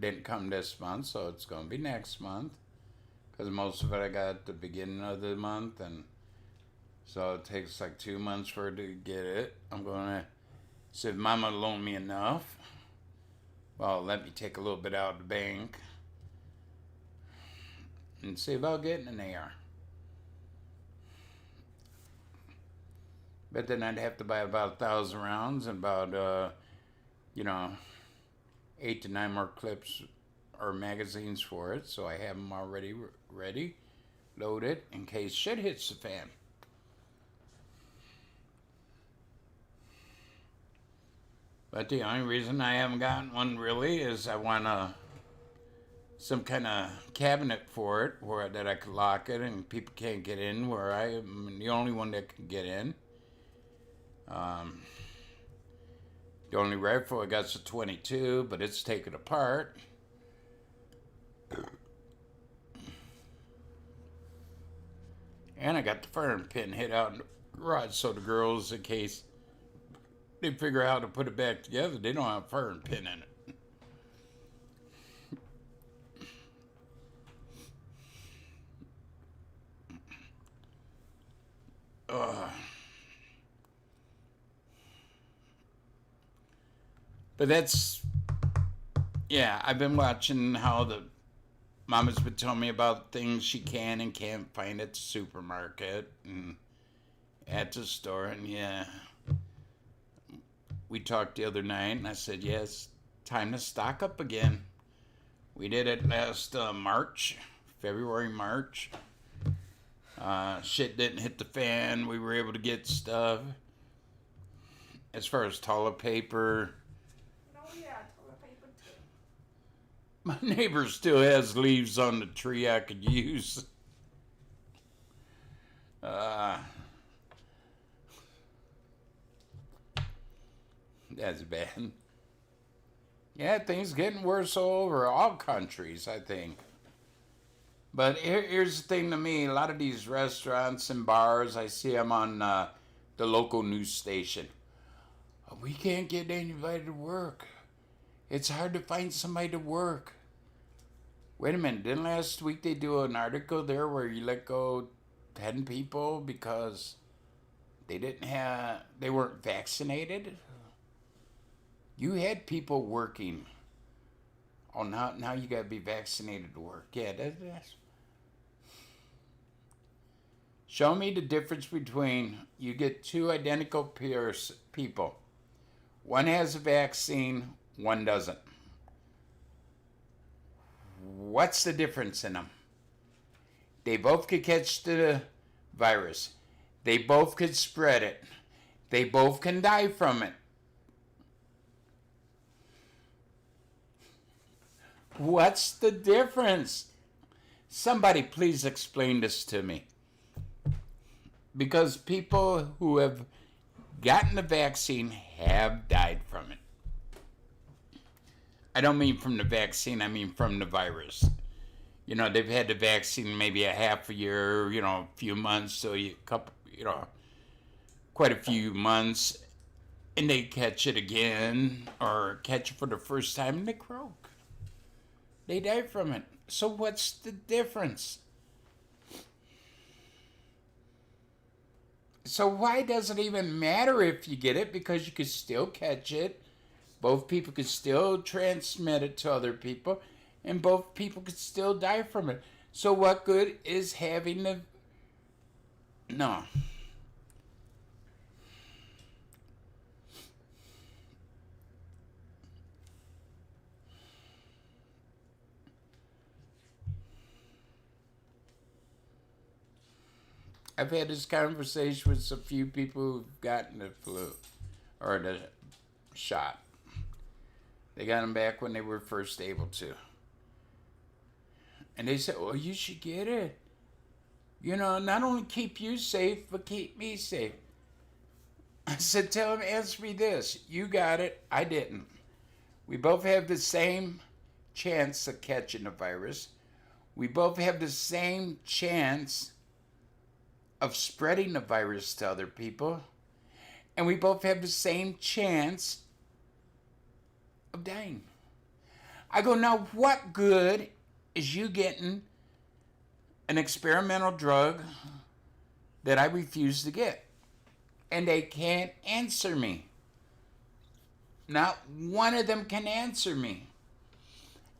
didn't come this month, so it's going to be next month. Because most of it I got at the beginning of the month, and so it takes like 2 months for her to get it. I'm going to see if Mama loaned me enough. Well, let me take a little bit out of the bank and see about getting an AR. But then I'd have to buy about 1,000 rounds and about, 8 to 9 more clips or magazines for it. So I have them already ready, loaded, in case shit hits the fan. But the only reason I haven't gotten one really is I want some kind of cabinet for it that I could lock it and people can't get in, where I am the only one that can get in. The only rifle I got is a .22, but it's taken apart. And I got the firing pin hit out in the garage, so the girls, in case they figure out how to put it back together, they don't have a firing pin in it. But that's, yeah, I've been watching how the Mama's been telling me about things she can and can't find at the supermarket and at the store. And yeah, we talked the other night and I said, yes, time to stock up again. We did it last February, March. Shit didn't hit the fan. We were able to get stuff. As far as toilet paper, my neighbor still has leaves on the tree I could use. That's bad. Yeah, things getting worse all over all countries, I think. But here's the thing to me. A lot of these restaurants and bars, I see them on the local news station. We can't get anybody to work. It's hard to find somebody to work. Wait a minute, didn't last week they do an article there where you let go 10 people because they weren't vaccinated? You had people working. Oh, now you gotta be vaccinated to work. Yeah, that's... Show me the difference between you get 2 identical people. One has a vaccine, one doesn't. What's the difference in them? They both could catch the virus. They both could spread it. They both can die from it. What's the difference? Somebody please explain this to me. Because people who have gotten the vaccine have died from it. I don't mean from the vaccine, I mean from the virus. You know, they've had the vaccine maybe a half a year, a few months, so quite a few months, and they catch it again or catch it for the first time and they croak. They die from it. So what's the difference? So why does it even matter if you get it? Because you could still catch it. Both people could still transmit it to other people. And both people could still die from it. So what good is having the... No. I've had this conversation with a few people who've gotten the flu or the shot. They got them back when they were first able to. And they said, well, you should get it. Not only keep you safe, but keep me safe. I said, answer me this. You got it, I didn't. We both have the same chance of catching the virus. We both have the same chance of spreading the virus to other people. And we both have the same chance of dying. I go, now what good is you getting an experimental drug that I refuse to get? And they can't answer me. Not one of them can answer me.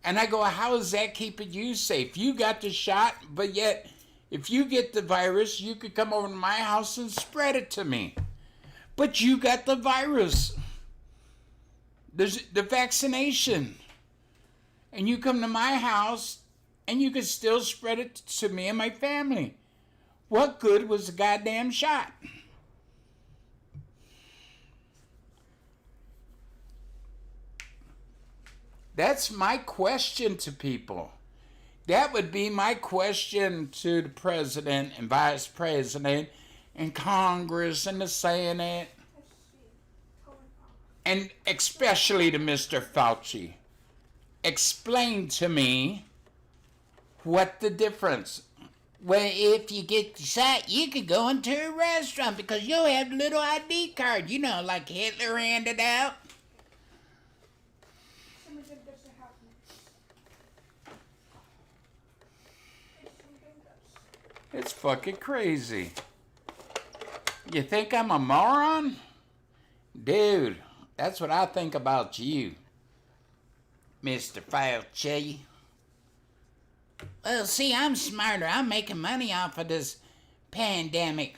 And I go, how is that keeping you safe? You got the shot, but yet if you get the virus, you could come over to my house and spread it to me. But you got the virus. There's the vaccination. And you come to my house and you could still spread it to me and my family. What good was the goddamn shot? That's my question to people. That would be my question to the president and vice president and Congress and the Senate. And especially to Mr. Fauci. Explain to me what the difference. Well, if you get the shot, you could go into a restaurant because you'll have a little ID card, like Hitler handed out. It's fucking crazy. You think I'm a moron? Dude, that's what I think about you, Mr. Fauci. Well, see, I'm smarter. I'm making money off of this pandemic.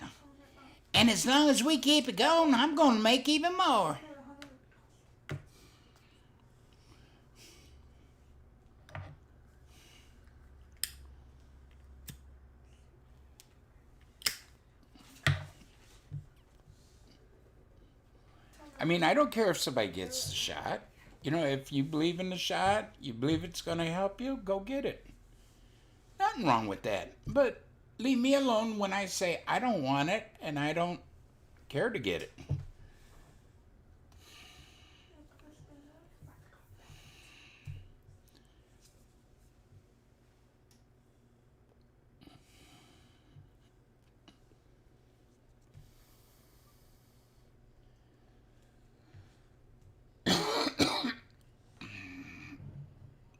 And as long as we keep it going, I'm going to make even more. I mean, I don't care if somebody gets the shot. If you believe in the shot, you believe it's going to help you, go get it. Nothing wrong with that. But leave me alone when I say I don't want it and I don't care to get it.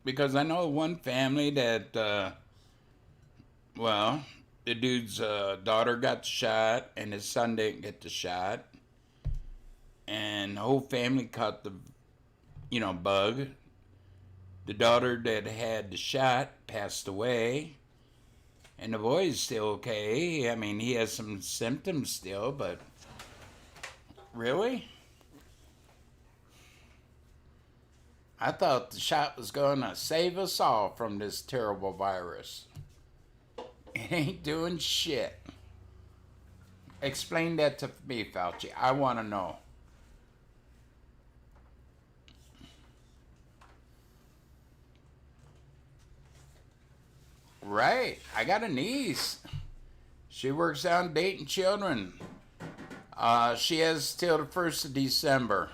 Because I know one family that, the dude's daughter got the shot and his son didn't get the shot. And the whole family caught the, bug. The daughter that had the shot passed away. And the boy's still okay. I mean, he has some symptoms still, but really? I thought the shot was going to save us all from this terrible virus. It ain't doing shit. Explain that to me, Fauci. I want to know. Right. I got a niece. She works on Dayton Children. She has till the 1st of December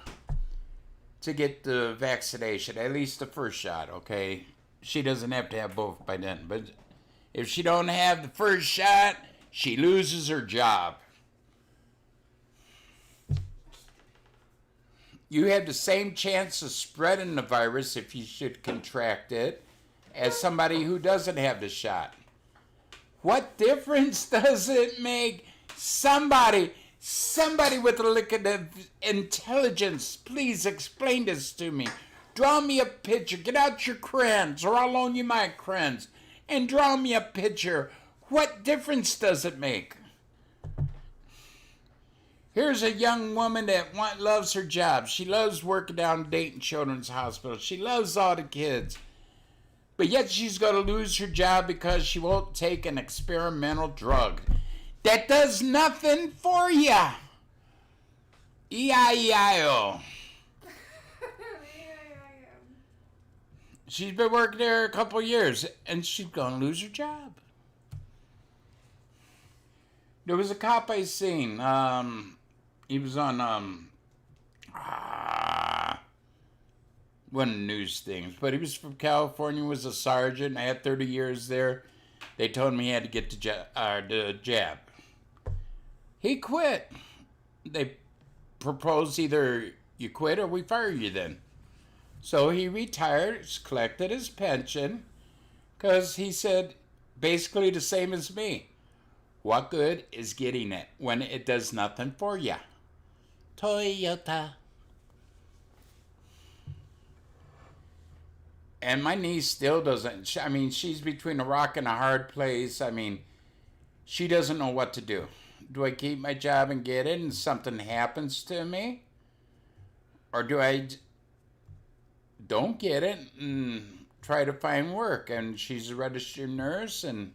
to get the vaccination, at least the first shot, okay? She doesn't have to have both by then. But if she don't have the first shot, she loses her job. You have the same chance of spreading the virus if you should contract it as somebody who doesn't have the shot. What difference does it make? Somebody with a lick of intelligence, please explain this to me. Draw me a picture. Get out your crayons, or I'll loan you my crayons, and draw me a picture. What difference does it make? Here's a young woman that loves her job. She loves working down at Dayton Children's Hospital. She loves all the kids. But yet she's going to lose her job because she won't take an experimental drug that does nothing for ya. E-I-E-I-O. She's been working there a couple years, and she's going to lose her job. There was a cop I seen. He was on one of the news things, but he was from California, was a sergeant. I had 30 years there. They told me he had to get the jab. He quit. They proposed either you quit or we fire you then. So he retired, collected his pension, because he said basically the same as me. What good is getting it when it does nothing for you? Toyota. And my niece still doesn't, I mean, she's between a rock and a hard place. I mean, she doesn't know what to do. Do I keep my job and get it and something happens to me? Or do I don't get it and try to find work? And she's a registered nurse, and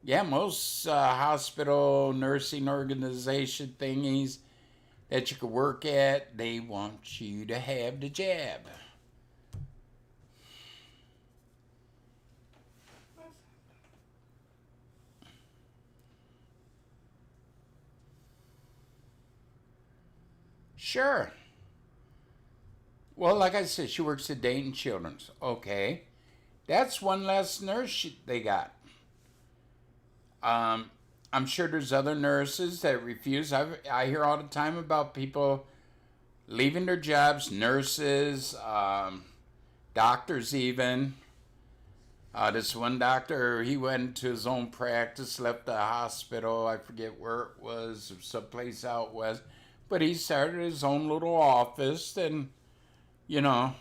yeah, most hospital nursing organization thingies that you could work at, they want you to have the jab. Sure. Well, like I said, she works at Dayton Children's. Okay. That's one less nurse they got. I'm sure there's other nurses that refuse. I hear all the time about people leaving their jobs, nurses, doctors even. This one doctor, he went to his own practice, left the hospital, I forget where it was, someplace out west, but he started his own little office, and, you know,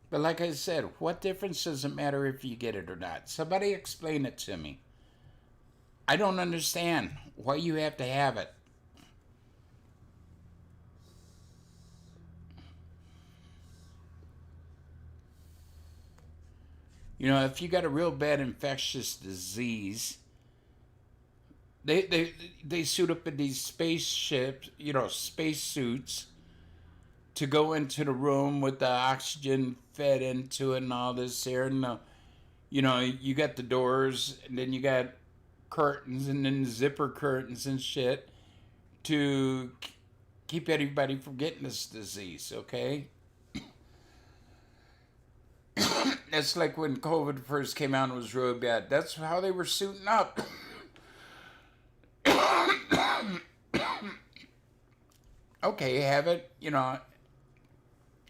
but like I said, what difference does it matter if you get it or not? Somebody explain it to me. I don't understand why you have to have it. You know, if you got a real bad infectious disease, they suit up in these spaceships, you know, space suits, to go into the room with the oxygen fed into it and all this here. And, you know, you got the doors, and then you got curtains, and then zipper curtains and shit to keep anybody from getting this disease, okay? That's like when COVID first came out and it was really bad. That's how they were suiting up. Okay, have it, you know, I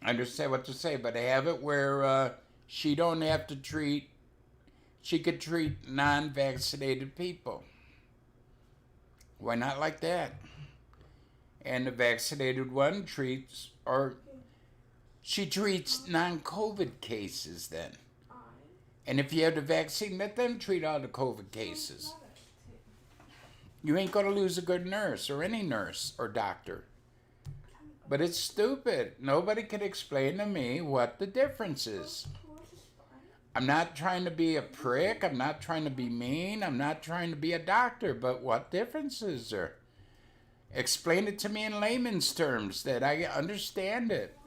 understand what to say, but have it where she don't have to treat, she could treat non-vaccinated people. Why not like that? And the vaccinated one treats, or she treats non-COVID cases then. And if you have the vaccine, let them treat all the COVID cases. You ain't going to lose a good nurse or any nurse or doctor. But it's stupid. Nobody can explain to me what the difference is. I'm not trying to be a prick. I'm not trying to be mean. I'm not trying to be a doctor. But what difference is there? Explain it to me in layman's terms that I understand it.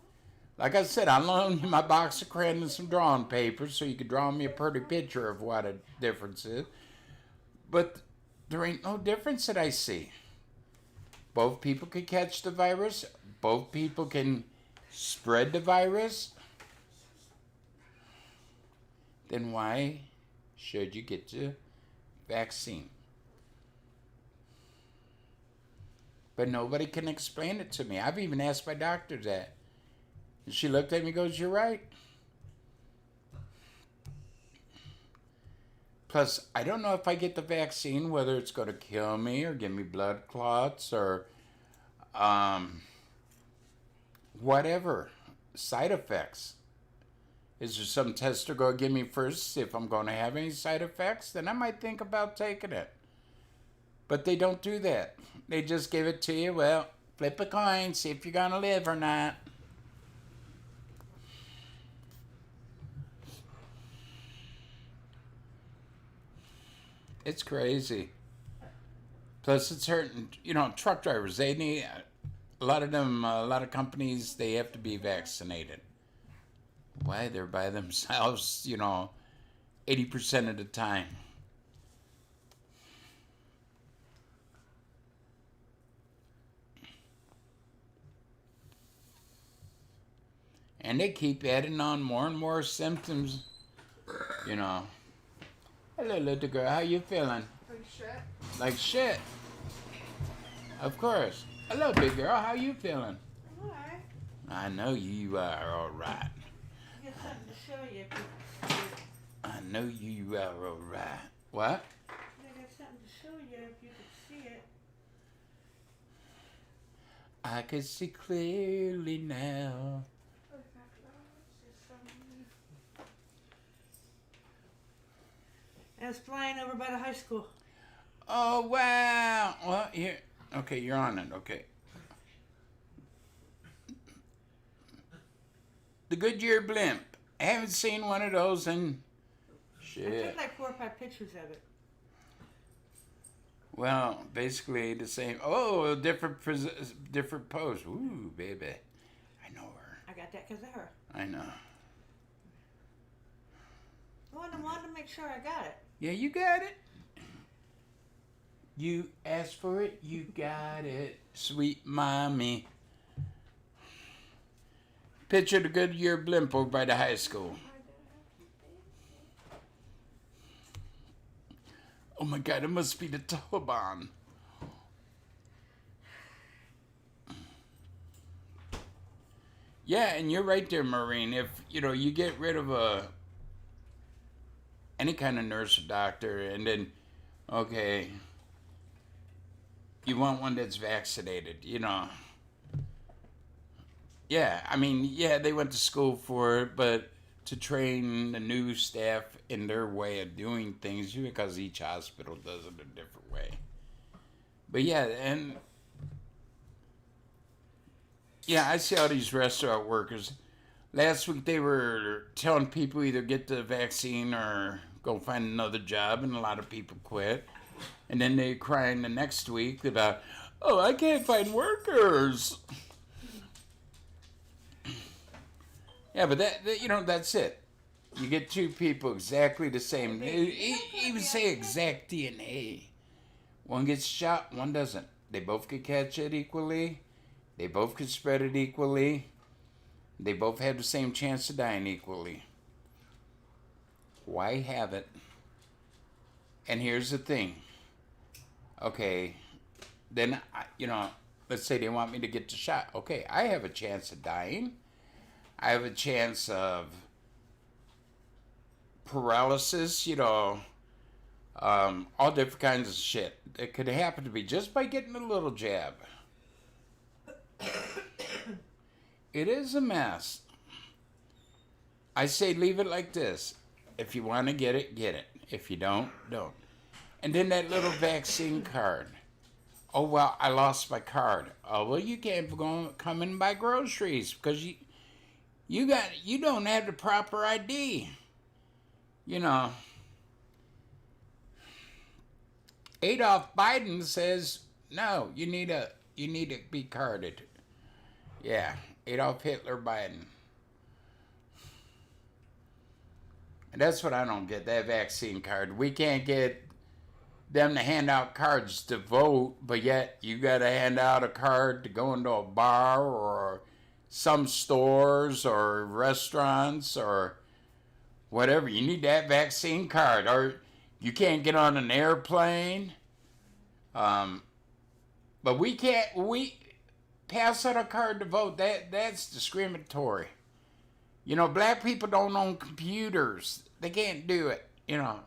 Like I said, I'll loan you my box of crayons and some drawing paper so you could draw me a pretty picture of what a difference is. But there ain't no difference that I see. Both people can catch the virus. Both people can spread the virus. Then why should you get the vaccine? But nobody can explain it to me. I've even asked my doctor that. And she looked at me and goes, "You're right." Plus, I don't know if I get the vaccine, whether it's going to kill me or give me blood clots or whatever side effects. Is there some test they're going to give me first? If I'm going to have any side effects, then I might think about taking it. But they don't do that. They just give it to you. Well, flip a coin, see if you're going to live or not. It's crazy. Plus, it's hurting. You know, truck drivers, they need, a lot of them, a lot of companies, they have to be vaccinated. Why? They're by themselves, 80% of the time. And they keep adding on more and more symptoms, Hello, little girl. How you feeling? Like shit. Like shit. Of course. Hello, big girl. How you feeling? Alright. I know you are all right. I got something to show you if you can see it. I know you are all right. What? I got something to show you if you can see it. I can see clearly now. And it's flying over by the high school. Oh, wow. Well, here. Okay, you're on it. Okay. The Goodyear blimp. I haven't seen one of those in I shit. took like 4 or 5 pictures of it. Well, basically the same. Oh, different pose. Ooh, baby. I know her. I got that because of her. I know. I wanted to make sure I got it. Yeah, you got it. You asked for it, you got it. Sweet mommy. Picture the Goodyear blimp over by the high school. Oh my God, it must be the Taliban. Yeah, and you're right there, Maureen. If, you get rid of any kind of nurse or doctor, and then, okay, you want one that's vaccinated, Yeah, I mean, yeah, they went to school for it, but to train the new staff in their way of doing things, because each hospital does it a different way. But yeah, and yeah, I see all these restaurant workers. Last week they were telling people either get the vaccine or go find another job, and a lot of people quit. And then they're crying the next week about, oh, I can't find workers. Yeah, but that's it. You get 2 people exactly the same. Even say exact DNA. One gets shot, one doesn't. They both could catch it equally. They both could spread it equally. They both have the same chance of dying equally. Why have it? And here's the thing. Okay, then, let's say they want me to get the shot. Okay, I have a chance of dying. I have a chance of paralysis, all different kinds of shit. It could happen to me just by getting a little jab. It is a mess. I say leave it like this. If you want to get it, get it. If you don't, don't. And then that little vaccine card. Oh, well, I lost my card. Oh, well, you can't come in and buy groceries because you don't have the proper ID. You know, Adolf Biden says no. You need to be carded. Yeah, Adolf Hitler Biden. And that's what I don't get, that vaccine card. We can't get them to hand out cards to vote, but yet you got to hand out a card to go into a bar or some stores or restaurants or whatever. You need that vaccine card, or you can't get on an airplane. But we pass out a card to vote. That's discriminatory. You know, black people don't own computers. They can't do it, you know.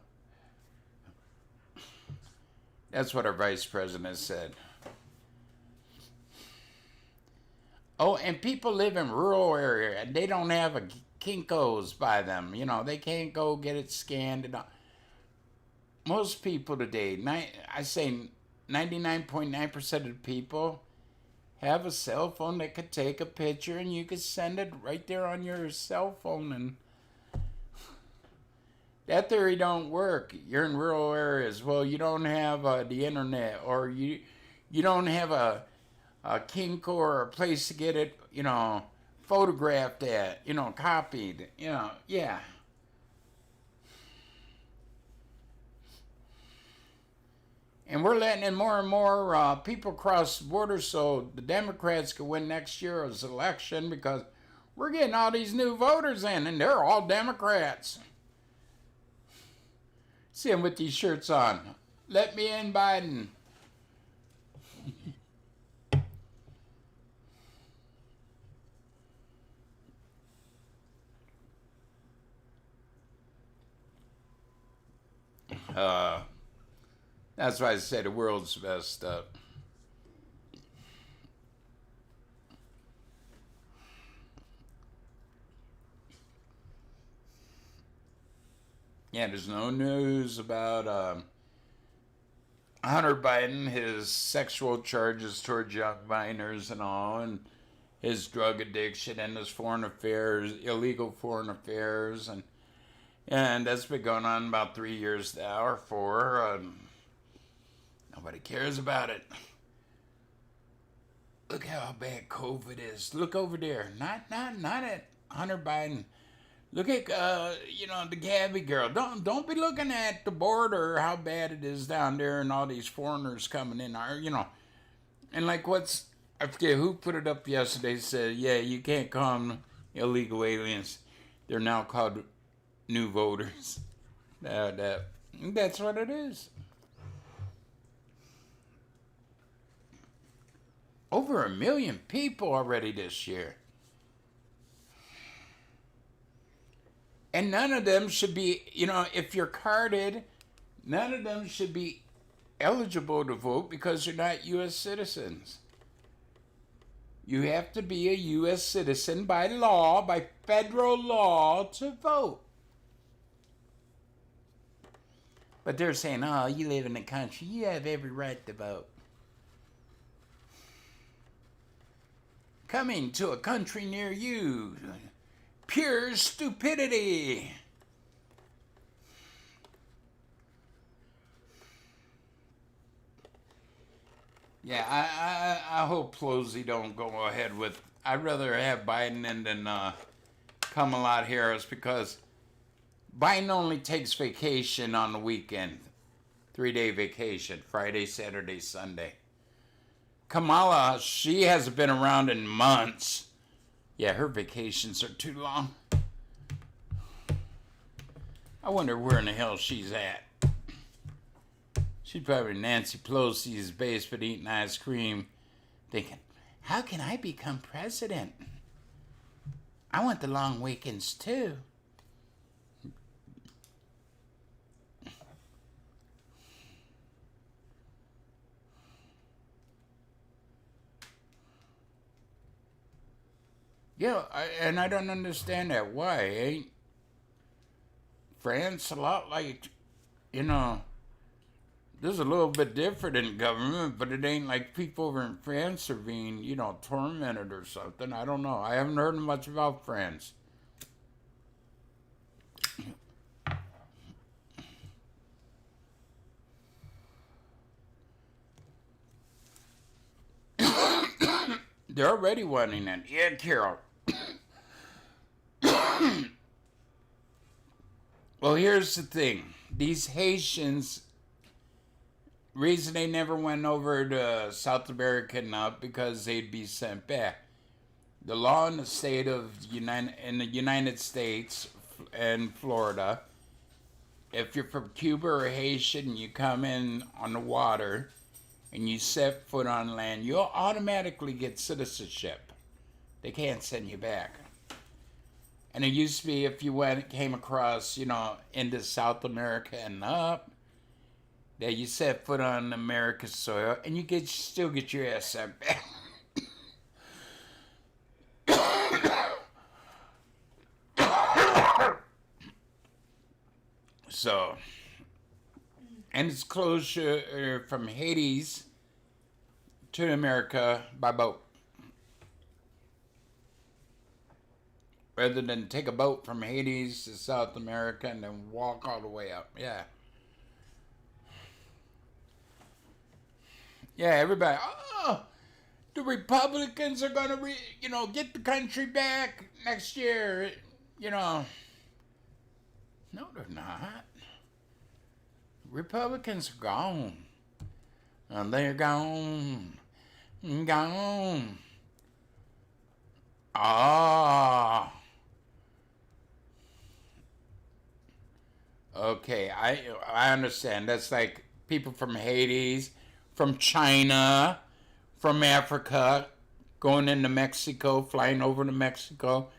That's what our vice president said. Oh, and people live in rural area and they don't have a Kinko's by them. You know, they can't go get it scanned. And all. Most people today, I say 99.9% of the people have a cell phone that could take a picture and you could send it right there on your cell phone. And that theory don't work. You're in rural areas. Well, you don't have the internet, or you don't have a Kinko or a place to get it, you know, photographed at, you know, copied, you know, yeah. And we're letting in more and more people cross the border so the Democrats can win next year's election, because we're getting all these new voters in and they're all Democrats. See them with these shirts on. Let me in, Biden. That's why I say the world's messed up. Yeah, there's no news about Hunter Biden, his sexual charges towards young minors and all, and his drug addiction and his foreign affairs, illegal foreign affairs, and that's been going on about 3 years now, or 4. Nobody cares about it. Look how bad COVID is. Look over there. Not at Hunter Biden. Look at the Gabby girl. Don't be looking at the border, how bad it is down there, and all these foreigners coming in. And like I forget who put it up yesterday. Said, yeah, you can't call them illegal aliens. They're now called new voters. That's what it is. Over 1 million people already this year. And none of them should be, if you're carded, none of them should be eligible to vote because they're not U.S. citizens. You have to be a U.S. citizen by law, by federal law, to vote. But they're saying, oh, you live in the country, you have every right to vote. Coming to a country near you. Pure stupidity. Yeah, I hope Pelosi don't go ahead with. I'd rather have Biden in than Kamala Harris, because Biden only takes vacation on the weekend. 3-day vacation, Friday, Saturday, Sunday. Kamala, she hasn't been around in months. Yeah, her vacations are too long. I wonder where in the hell she's at. She's probably in Nancy Pelosi's basement eating ice cream, thinking, how can I become president? I want the long weekends too. Yeah, and I don't understand that. Why? Ain't France a lot like, the this is a little bit different in government, but it ain't like people over in France are being, tormented or something. I don't know. I haven't heard much about France. They're already wanting it. Yeah, Carol. Well, here's the thing. These Haitians, reason they never went over to South America enough because they'd be sent back. The law in the state of in the United States and Florida, if you're from Cuba or Haitian, you come in on the water and you set foot on land, you'll automatically get citizenship. They can't send you back. And it used to be if you came across, into South America and up, that you set foot on American soil and you still get your ass sent back. So, and it's closer from Hades to America by boat. Rather than take a boat from Hades to South America and then walk all the way up. Yeah. Yeah, everybody, the Republicans are going to, get the country back next year, No, they're not. Republicans are gone. And they're gone. Gone. Ah. Okay, I understand. That's like people from Hades, from China, from Africa, going into Mexico, flying over to Mexico,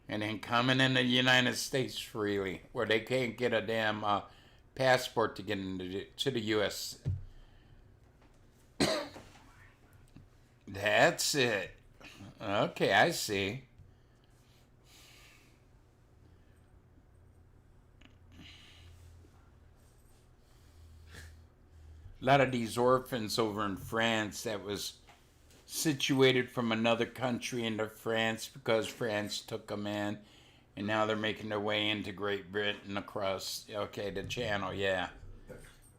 and then coming into the United States freely, where they can't get a damn passport to get to the U.S. That's it. Okay, I see. A lot of these orphans over in France that was situated from another country into France because France took them in, and now they're making their way into Great Britain across, the channel, yeah.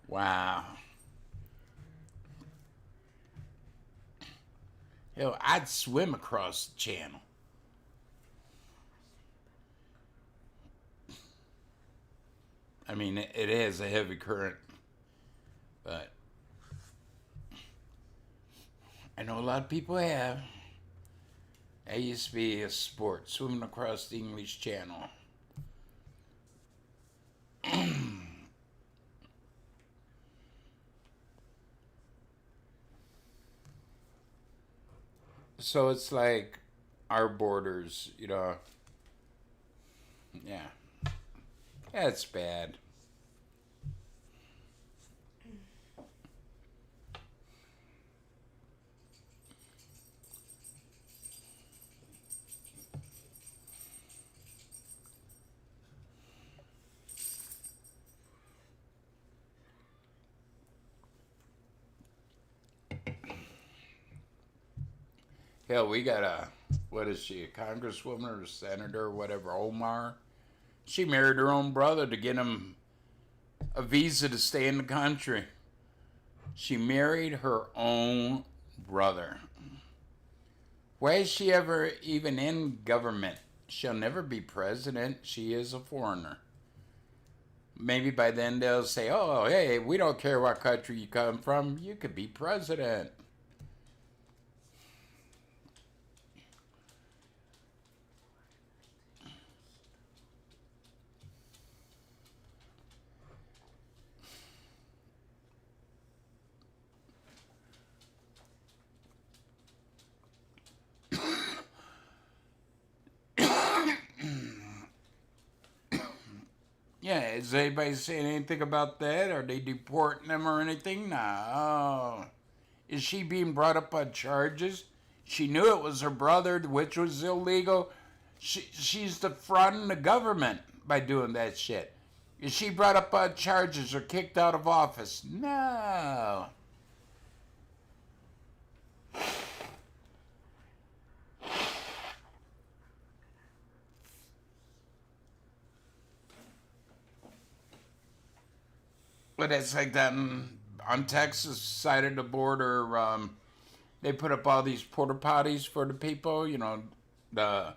Wow. Hell, I'd swim across the channel. I mean, it has a heavy current, but I know a lot of people have. That used to be a sport, swimming across the English Channel. So it's like our borders, Yeah. That's bad. Hell, we got what is she, a congresswoman or a senator or whatever, Omar? She married her own brother to get him a visa to stay in the country. She married her own brother. Why is she ever even in government? She'll never be president. She is a foreigner. Maybe by then they'll say, oh, hey, we don't care what country you come from. You could be president. Yeah, is anybody saying anything about that? Are they deporting them or anything? No. Is she being brought up on charges? She knew it was her brother, which was illegal. She's defrauding the government by doing that shit. She brought up charges or kicked out of office. No. But it's like that on Texas side of the border. They put up all these porta potties for the people. You know, the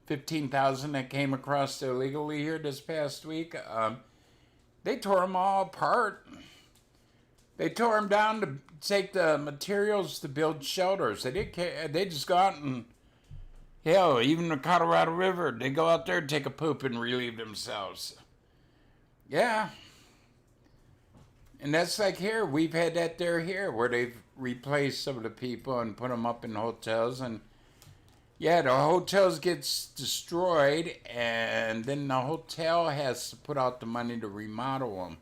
15,000 that came across illegally here this past week. They tore them all apart. They tore them down to take the materials to build shelters. They didn't care. They just go out and, hell, even the Colorado River, they go out there and take a poop and relieve themselves. Yeah. And that's like here. We've had that there here where they've replaced some of the people and put them up in hotels. And yeah, the hotels gets destroyed and then the hotel has to put out the money to remodel them.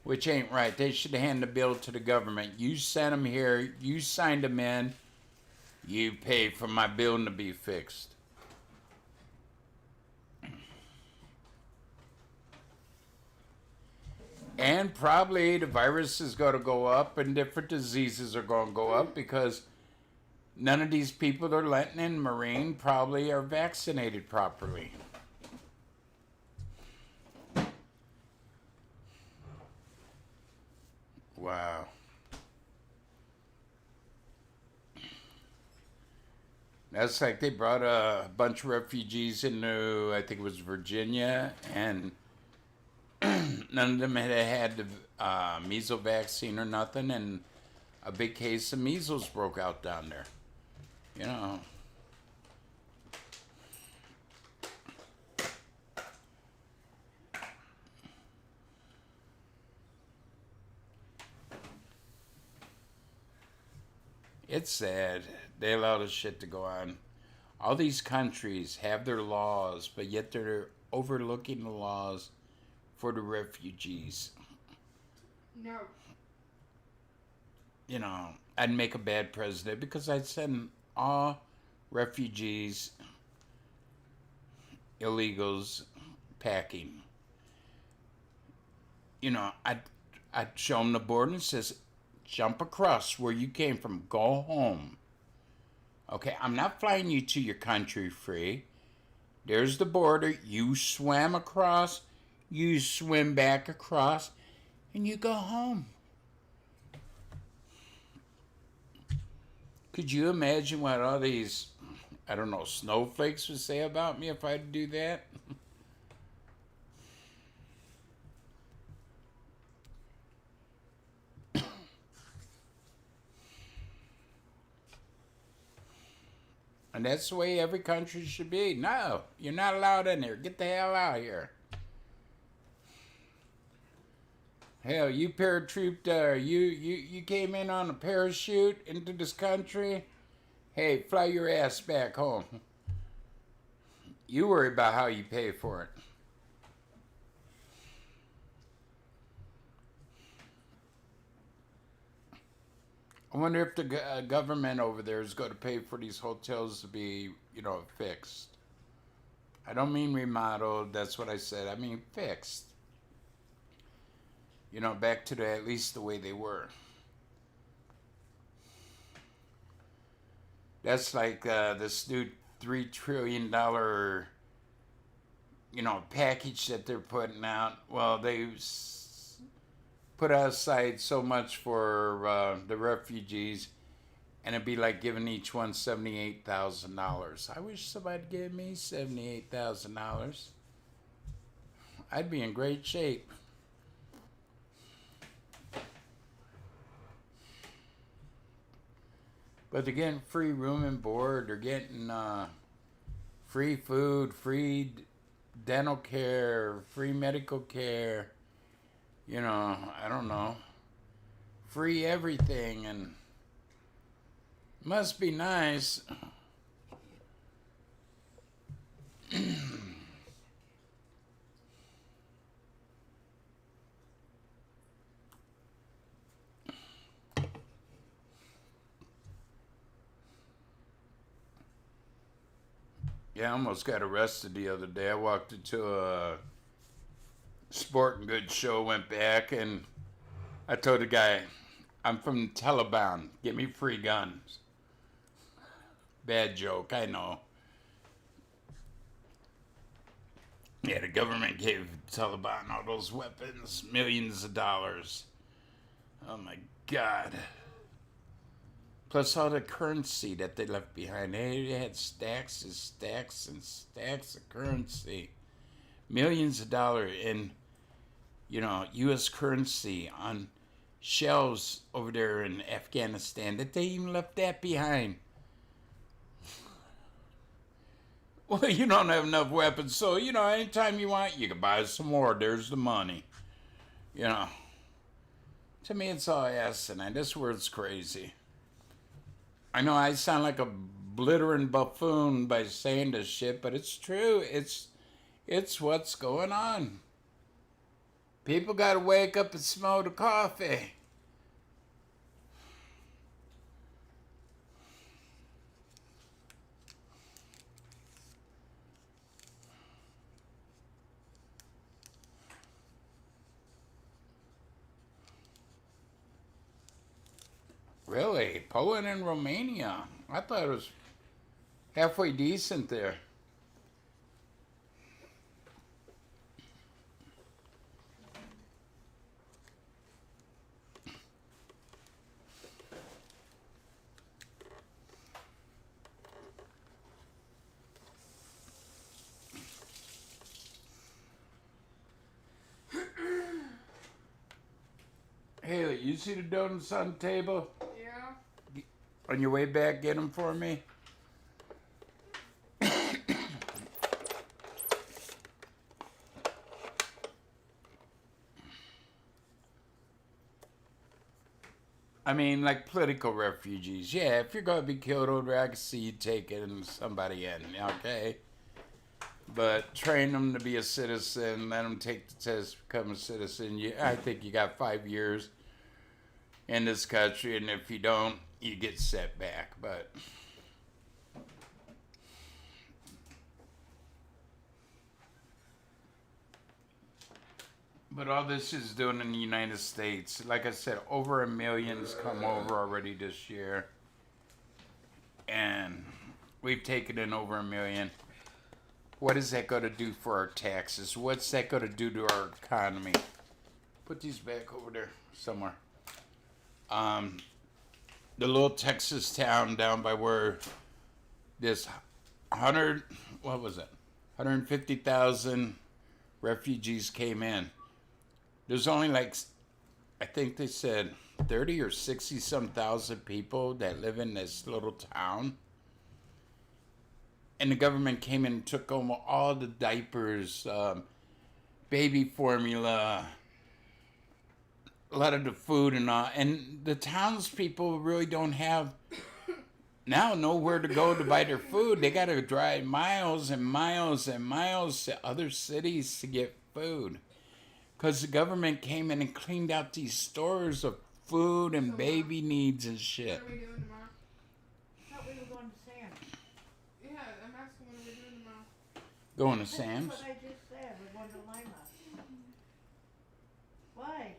Which ain't right. They should hand the bill to the government. You sent them here. You signed them in. You pay for my building to be fixed. And probably the virus is going to go up and different diseases are going to go up because none of these people they're letting in Marine probably are vaccinated properly. Wow. That's like they brought a bunch of refugees into, I think it was Virginia, and none of them had the measles vaccine or nothing, and a big case of measles broke out down there. You know. It's sad. They allow this shit to go on. All these countries have their laws, but yet they're overlooking the laws for the refugees. No. You know, I'd make a bad president because I'd send all refugees, illegals, packing. You know, I'd show them the border and says, jump across where you came from. Go home. Okay, I'm not flying you to your country free. There's the border. You swam across. You swim back across. And you go home. Could you imagine what all these, I don't know, snowflakes would say about me if I'd do that? And that's the way every country should be. No, you're not allowed in here. Get the hell out of here. Hell, you paratrooped, you came in on a parachute into this country. Hey, fly your ass back home. You worry about how you pay for it. I wonder if the government over there is going to pay for these hotels to be, you know, fixed. I don't mean remodeled. That's what I said. I mean fixed. You know, back to at least the way they were. That's like this new $3 trillion, you know, package that they're putting out. Well, they put aside so much for the refugees, and it'd be like giving each one $78,000. I wish somebody gave me $78,000. I'd be in great shape. But they're getting free room and board. They're getting free food, free dental care, free medical care. You know, I don't know. Free everything, and must be nice. Yeah, I almost got arrested the other day. I walked into a sporting goods show went back, and I told the guy, I'm from the Taliban. Get me free guns. Bad joke, I know. Yeah, the government gave Taliban all those weapons, millions of dollars. Oh my God. Plus all the currency that they left behind. They had stacks and stacks and stacks of currency. Millions of dollars in, U.S. currency on shelves over there in Afghanistan that they even left that behind. Well, you don't have enough weapons, so, anytime you want, you can buy some more. There's the money. To me, it's all asinine. This word's crazy. I know I sound like a blittering buffoon by saying this shit, but it's true. It's what's going on. People gotta wake up and smell the coffee. Really? Poland and Romania? I thought it was halfway decent there. Haley, you see the donuts on the table? Yeah. On your way back, get them for me. I mean, like political refugees. Yeah, if you're going to be killed over there, I can see you taking somebody in, okay? But train them to be a citizen, let them take the test, become a citizen. I think you got 5 years in this country, and if you don't, you get set back. But all this is doing in the United States, like I said, over 1 million's come over already this year. And we've taken in over 1 million. What is that going to do for our taxes? What's that going to do to our economy? Put these back over there somewhere. The little Texas town down by where this 150,000 refugees came in. There's only I think they said 30 or 60 some thousand people that live in this little town. And the government came in and took home all the diapers, baby formula, a lot of the food and all. And the townspeople really don't have now nowhere to go to buy their food. They got to drive miles and miles and miles to other cities to get food. Because the government came in and cleaned out these stores of food and baby needs and shit. What are we doing tomorrow? I thought we were going to Sam's. Yeah, I'm asking what are we doing tomorrow? Going to Sam's? That's what I just said. We're going to Lima. Why?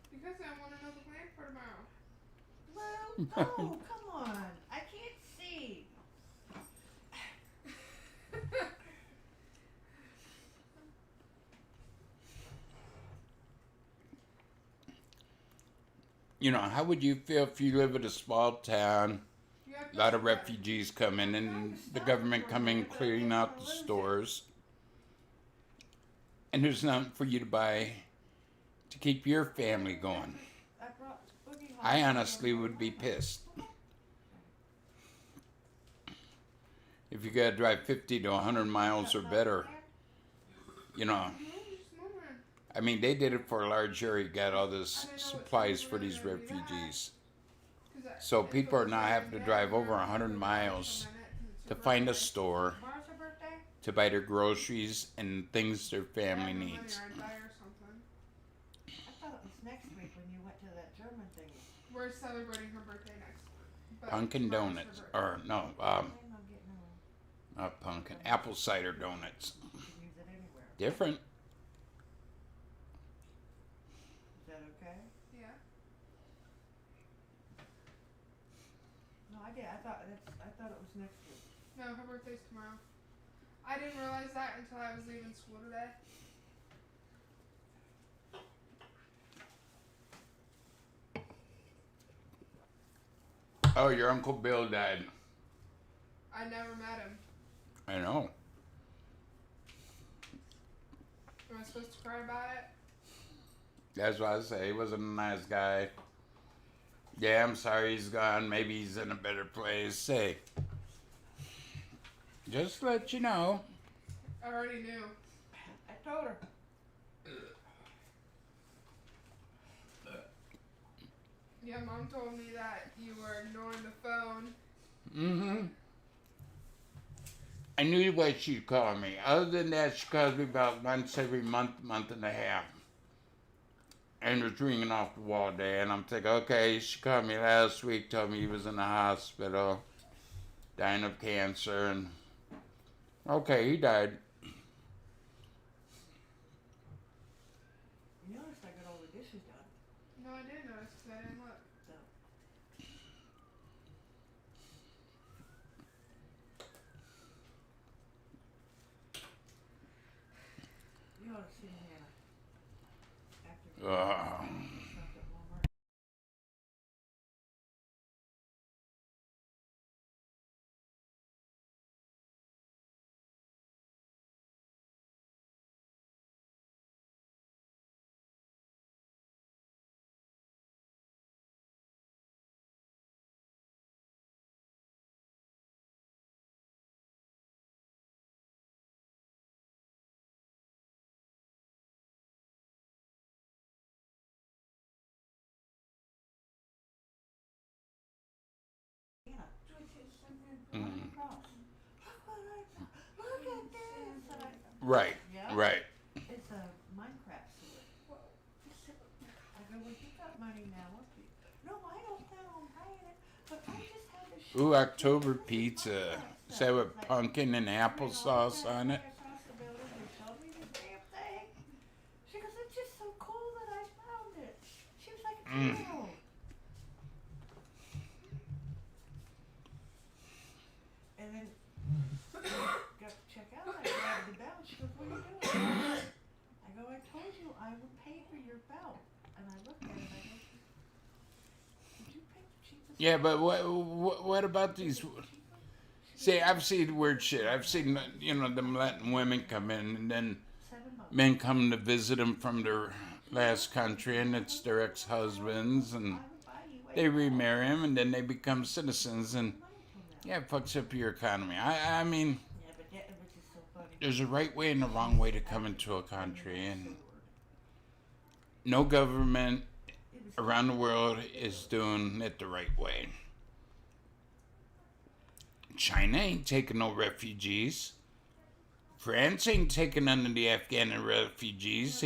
Because I want to know the plan for tomorrow. Well, oh, come on. I can't see. How would you feel if you live in a small town, You have a lot of refugees come in, and the government come in cleaning out the stores, and there's nothing for you to buy to keep your family going? I brought Boogie home. I honestly would be pissed. If you gotta drive 50 to 100 miles or better, just moving. I mean, they did it for a large area, got all this supplies for these refugees. So people are now having to drive over 100 miles to find a store Tomorrow's her birthday? to buy their groceries and things their family needs. I thought it was next week when you went to that German thing. We're celebrating her birthday next week. But Pumpkin tomorrow's her donuts, birthday. or no, I'm getting them. not pumpkin, apple cider donuts. You can use it anywhere. Different. that okay? Yeah. No, I did. I thought it was next week. No, her birthday's tomorrow. I didn't realize that until I was leaving school today. Oh, your Uncle Bill died. I never met him. I know. Am I supposed to cry about it? That's what I say. He wasn't a nice guy. Yeah, I'm sorry he's gone. Maybe he's in a better place. Hey, just let you know. I already knew. I told her. Yeah, Mom told me that you were ignoring the phone. Mm-hmm. I knew what she'd call me. Other than that, she calls me about once every month and a half. And it was ringing off the wall there, and I'm thinking, okay, she called me last week, told me he was in the hospital, dying of cancer, and okay, he died. You noticed I got all the dishes done. No, I didn't notice because I didn't look. So. You ought to see Hannah after stuff at Walmart. Hannah, Mm. across. Look what I found. Look at this. And Right, yeah, right. it's a Minecraft sewer. I go, well, you got money now. What do you? No, I don't plan on paying it, but I just had to show Ooh, it to October you. This is pizza. Minecraft Is stuff. that with It's like, pumpkin and applesauce on it? Across the building, they showed me this damn thing. She goes, it's just so cool that I found it. She was like a Mm. 2-year-old. And then got to check out. I grabbed the belt. She goes, what are you doing? I go, I told you I would pay for your belt. And I looked at it. I go, did you pick the cheapest? Yeah, but what about these? See, I've seen weird shit. I've seen, them letting women come in, and then $7. men come to visit them from their last country, and it's their ex-husbands, and I would buy you they remarry them, and then they become citizens, and money till now. yeah, it fucks up your economy. I mean, Yeah, but that which is so funny. there's a right way and a wrong way to come into a country, and no government It was around the world is doing it the right way. China ain't taking no refugees. France ain't taking none of the Afghan refugees.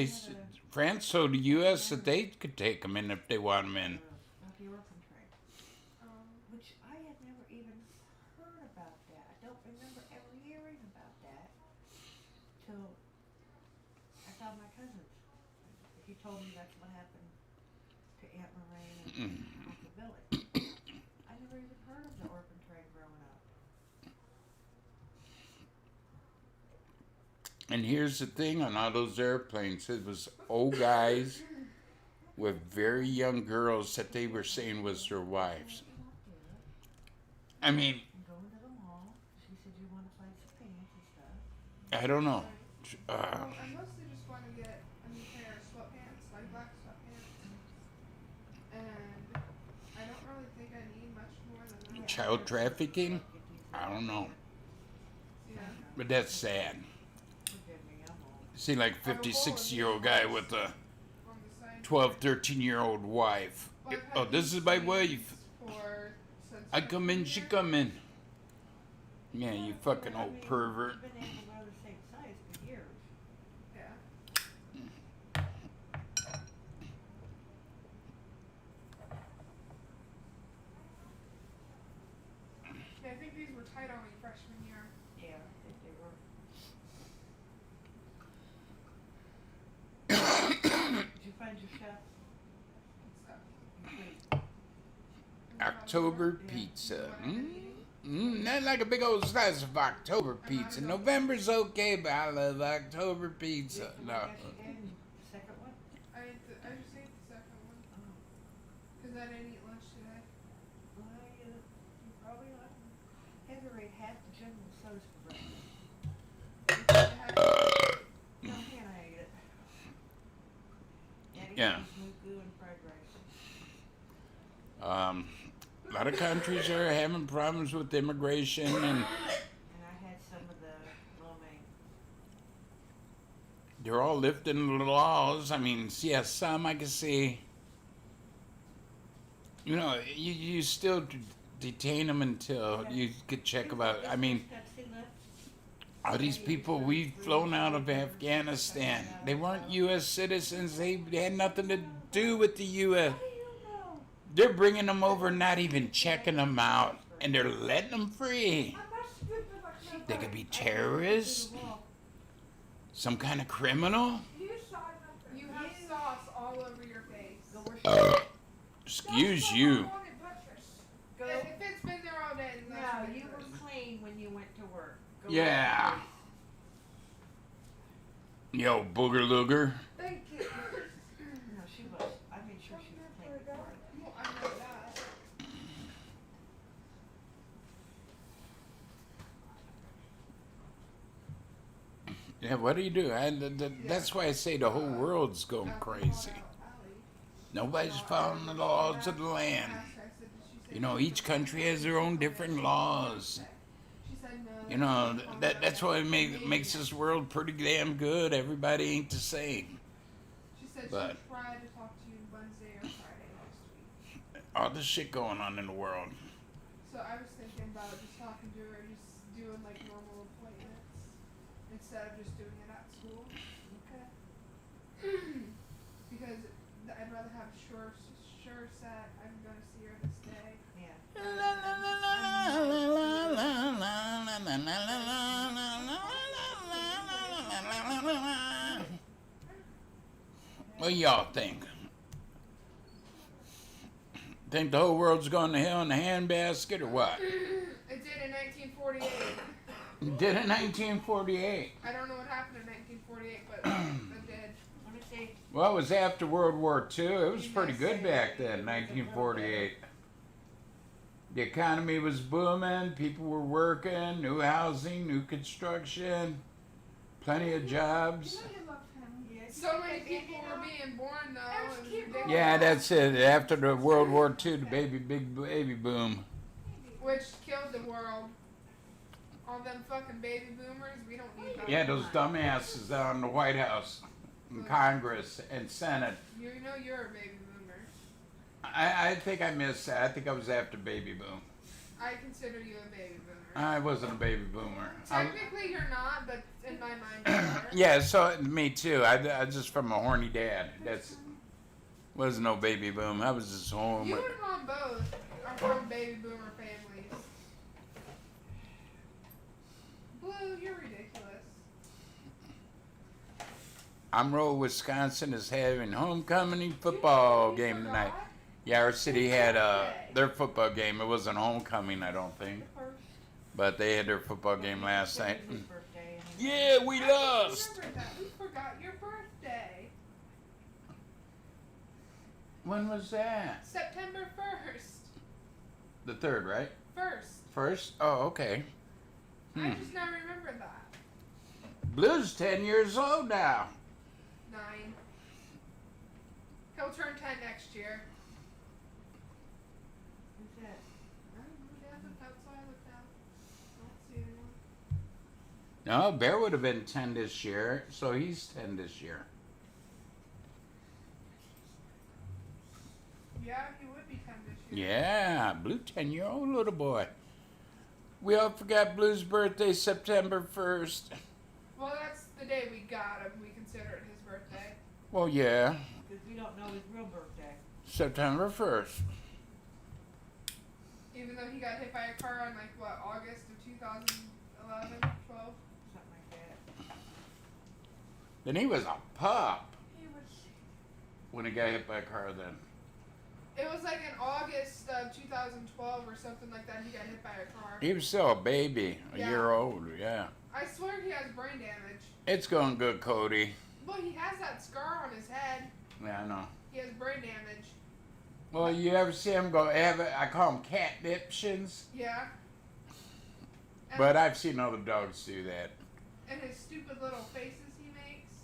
France told the U.S. that they could take them in if they want them in. about the orphan trade, which I had never even heard about that. I don't remember ever hearing about that till I found my cousins. He told me that's what happened to Aunt Lorraine and Uncle Billy. I never even heard of the orphan trade growing up. And here's the thing on all those airplanes, it was old guys with very young girls that they were saying was their wives. I mean, And going to the mall, she said you want to buy some pants and stuff. I don't know. Well, I mostly just want to get a new pair of sweatpants, like black sweatpants. And I don't really think I need much more than that. Child trafficking? I don't know. Yeah. But that's sad. Forgive me, I'm old. See, like I have a bowl of 56-year-old guy with a on the side. 12, 13-year-old wife. Well, I've Oh, had this these is my jeans wife. For since I I've come been in, she here. come in. Yeah, you fucking I old mean, pervert. We've been able to wear the same size for years. Yeah. Yeah, I think these were tight on me freshman year. Yeah, if they were. Did you find your chef? October Yeah. pizza. You wanna eat? Not like a big old slice of October pizza. November's okay, but I love October pizza. What No. else you had? Second one? I just ate the second one. Oh. Because I didn't eat lunch today. Well, you probably like Heather ate half the General Tso's for breakfast. I had No, Hannah ate it. Daddy Yeah. had mugu and fried rice. A lot of countries are having problems with immigration, and And I had some of the lo mein. they're all lifting the laws. I mean, yeah, some I can see. You know, you still detain them until you could check about. I mean, Pepsi left. are these people we've flown out of Afghanistan? They weren't U.S. citizens. They had nothing to do with the U.S. How do you know? They're bringing them over, not even checking them out, and they're letting them free. I must have been like They could be terrorists, some kind of criminal. You saw nothing. You have sauce all over your face. Go wash Excuse you. Go. If it's been there all day, then that's No, what you it were is. clean when you went to work. Go Yeah. wash Yo, booger looger. Thank you. your face. No, she was. I made sure she was clean before. Well, I know that. Yeah, what do you do? That's why I say the whole world's going crazy. Nobody's following the laws of the land. You know, each country has their own different laws. She said no. You know, that's why it makes this world pretty damn good. Everybody ain't the same. She said but- she'd try to talk to you Wednesday or Friday next week. All the shit going on in the world. So I was thinking about just talking to her, just doing like normal appointments instead of just doing it at school. Okay. Because I'd rather have sure set. I'm gonna see her this day. Yeah. What do y'all think? Think the whole world's going to hell in a handbasket or what? It did in 1948. Did it in 1948. I don't know what happened in 1948, but it did. Let me see. Well, it was after World War II. It was pretty good back then, 1948. The economy was booming. People were working. New housing, new construction. Plenty of jobs. You know you love him. Yeah, So many people were being born though. It was ridiculous. Yeah, that's it. After the World War II, the big baby boom. Which killed the world. All them fucking baby boomers, we don't need them. Yeah, those dumbasses out in the White House, and Congress, and Senate. You know you're a baby boomer. I think I missed that. I think I was after baby boom. I consider you a baby boomer. I wasn't a baby boomer. Technically you're not, but in my mind you are. Yeah, so me too. I just from a horny dad. That's wasn't no baby boom. I was just home. You and Mom both are from baby boomer families. Blue, you're ridiculous. Amro, Wisconsin is having homecoming football game tonight. Yeah, our city had their football game. It wasn't homecoming, I don't think, First. but they had their football game last night. It was his birthday. And Yeah, we lost. Remember that. We forgot your birthday. When was that? September 1st. The 3rd, right? First? Oh, okay. I just now remembered that. Blue's 10 years old now. 9. He'll turn 10 next year. Who's that? I don't know, Dad looked outside, looked out. Don't see anyone. No, Bear would have been 10 this year, so he's 10 this year. Yeah, he would be 10 this year. Yeah, Blue 10-year-old little boy. We all forgot Blue's birthday, September 1st. Well, that's the day we got him. We consider it his birthday. Well, yeah, Because we don't know his real birthday. September 1st. Even though he got hit by a car on, like, what, August of 2011, 12? Something like that. Then he was a pup He was. when he got hit by a car then. It was like in August of 2012 or something like that. He got hit by a car. He was still a baby, a Yeah. year old. Yeah. I swear he has brain damage. It's going good, Cody. Well, he has that scar on his head. Yeah, I know. He has brain damage. Well, you ever see him go? I call them catniptions, Yeah. And, but I've seen other dogs do that. and his stupid little faces he makes.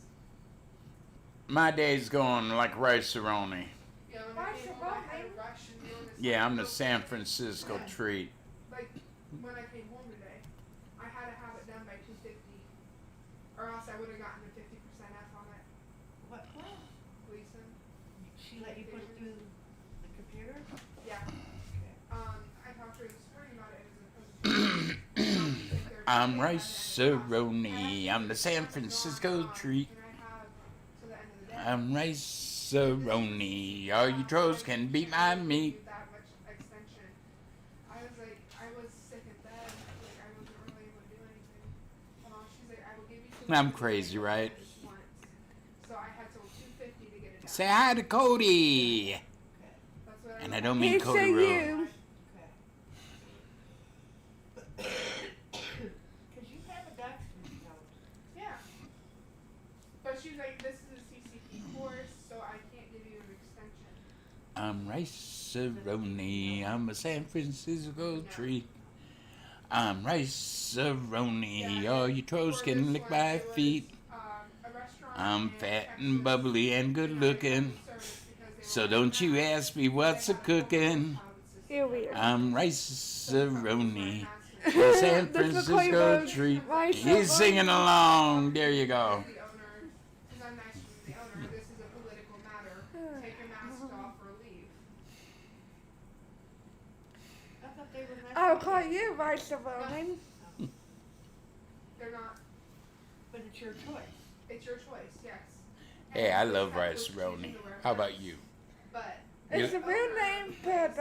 My day's going like rice-a-roni. Yeah, when Why I came so home, I had wrong, a rush and doing this. Yeah, I'm the San Francisco treat. Like when I came home today, I had to have it done by 2:50, or else I would have gotten a 50% F on it. What? Gleason. She let you put it through the computer? Yeah. Okay. I talked to her this morning about it as opposed to. I'm rice-a-roni. I'm the San Francisco treat. And I have to the end of the day. I'm rice-a-roni. All you trolls can beat my meat. That much extension. I was like, I was sick in bed. Like, I wasn't really able to do anything. She's like, I will give you some. I'm crazy, right? Once. So I had till 2:50 to get it done. Say hi to Cody. Okay. That's what And I don't mean He Cody say Rowe. you. Okay. Because you have a doctor's note. Yeah. But she's like, this is a CCP course, so I can't give you an extension. I'm rice-a-roni. I'm a San Francisco treat. I'm rice-a-roni. All you trolls For can this lick one, my it was, feet. A restaurant I'm in fat Texas, and bubbly and good and I had looking. service because they So were don't you mass. ask me what's a They had cooking. You're weird. I'm rice-a-roni. The The San That's Francisco McCoy treat. Rice He's singing along. There you go. owner, because I'm nice to the owner, this is a political matter. Take your mask off or leave. I thought they were nice. I'll call you Rice Ronin. They're not. But it's your choice. It's your choice, yes. Hey, I And love they have rice to roni. choose to wear How about masks. you? But It's You- a real name, but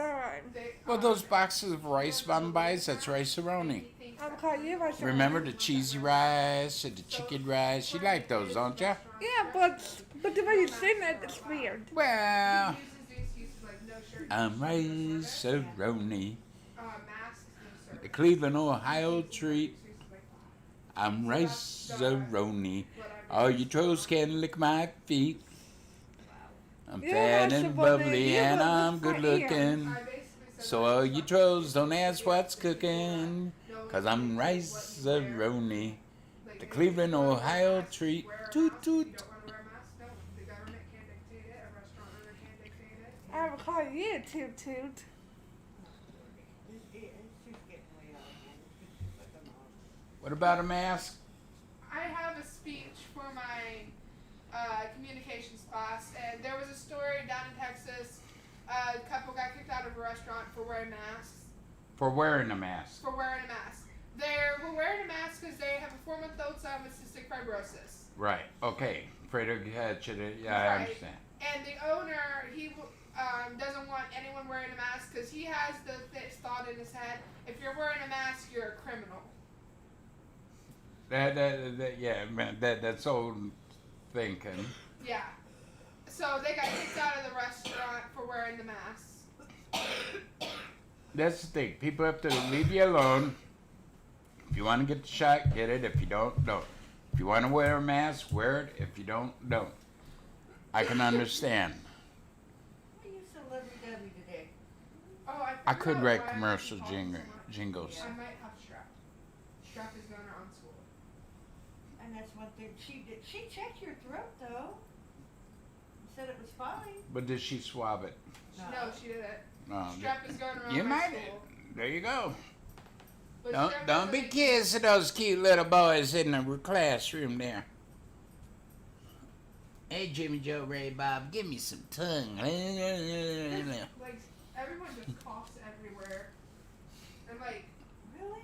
they, Well, those boxes of rice Mom buys, that's rice-a-roni. I'll call you Rice Ronin. Remember the cheesy rice and the chicken rice? You like those, don't ya? Yeah, but the way you sing it, it's weird. Well, uses the excuses like no shirt. I'm rice-a-roni. Masks, no service. The Cleveland, Ohio treat. Excuses like I'm rice-a-roni. what I All you trolls can lick my feet. I'm Yeah, fat that's and the one bubbly that- and yeah, I'm that's good right, looking. I basically said So that all it's you like- trolls don't ask what's cooking. No, 'Cause I'm what you wear. rice-a-roni. Like, The if Cleveland, you wanna wear a Ohio mask, treat. wear a Toot, mask. If toot. you don't want to wear a mask, don't. The government can't dictate it. A restaurant owner can't dictate it. I'll call you Toot Toot. It's just getting way out again. It's just like a mom. What about a mask? I have a speech for my communications class, and there was a story down in Texas. A couple got kicked out of a restaurant for wearing masks. For wearing a mask. For wearing a mask. They were wearing a mask because they have a 4-month-old son with cystic fibrosis. Right. Okay. Afraid of catch it. Yeah, I Right. understand. And the owner, he doesn't want anyone wearing a mask because he has this thought in his head: if you're wearing a mask, you're a criminal. Yeah, man, that's old thinking. Yeah. So they got kicked out of the restaurant for wearing the mask. That's the thing. People have to leave you alone. If you want to get the shot, get it. If you don't, don't. If you want to wear a mask, wear it. If you don't, don't. I can understand. Why are you so lovey-dovey today? Oh, I could forgot write why I commercial called so much. jingles. I might have strep. Strep is going around school. And that's one thing she did. She checked your throat though. And said it was fine. But did she swab it? No, she didn't. No. Strep is going around You my might. school. There you go. But Don't strep don't be doesn't- kissing those cute little boys in the classroom there. Hey, Jimmy Joe Ray Bob, give me some tongue. Like, everyone just coughs everywhere. And, like, Really?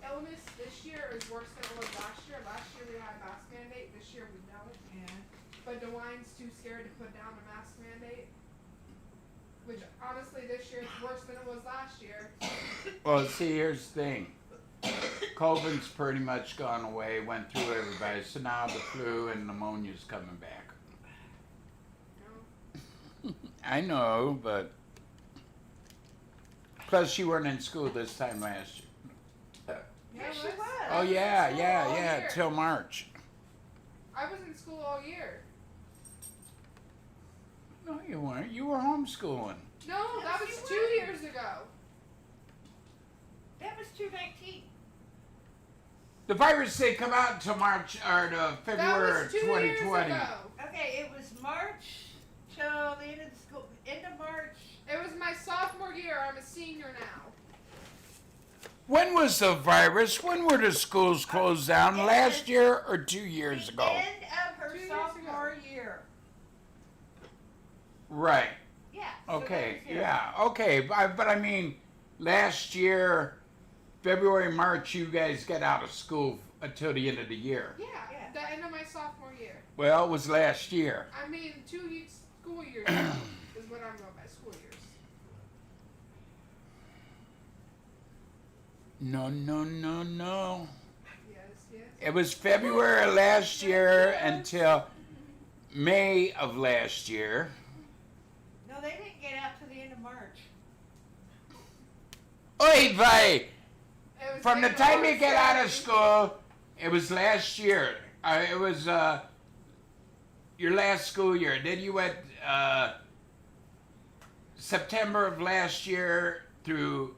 illness this year is worse than it was last year. Last year we had a mask mandate. This year we don't. Yeah. But DeWine's too scared to put down a mask mandate. Which, honestly, this year it's worse than it was last year. Well, see, here's the thing. COVID's pretty much gone away, went through everybody, so now the flu and pneumonia's coming back. You know? I know, but plus you weren't in school this time last year. Yeah, she was. Oh I was in yeah, school yeah, all yeah, year. till March. I was in school all year. No, you weren't. You were homeschooling. No, that was Yes, you 2 were. years ago. That was 219. The virus didn't come out until March or to That February was 2 years 2020. ago. Okay, it was March till the end of the school. End of March. It was my sophomore year. I'm a senior now. When was the virus? When were the schools closed down? Last year or 2 years The ago? end of her 2 years sophomore year. Right. Yeah. so Okay. that was it. Yeah. Okay. But I mean, last year, February, March, you guys got out of school until the end of the year. Yeah, Yeah. the end of my sophomore year. Well, it was last year. I mean, 2 school years is what I'm going by, school years. No, no, no, no. Yes, yes. It was February last year until May of last year. No, they didn't get out till the end of March. Oy vey! It was From the like time you March get out of 7th. school, it was last year. It was your last school year. Then you went September of last year through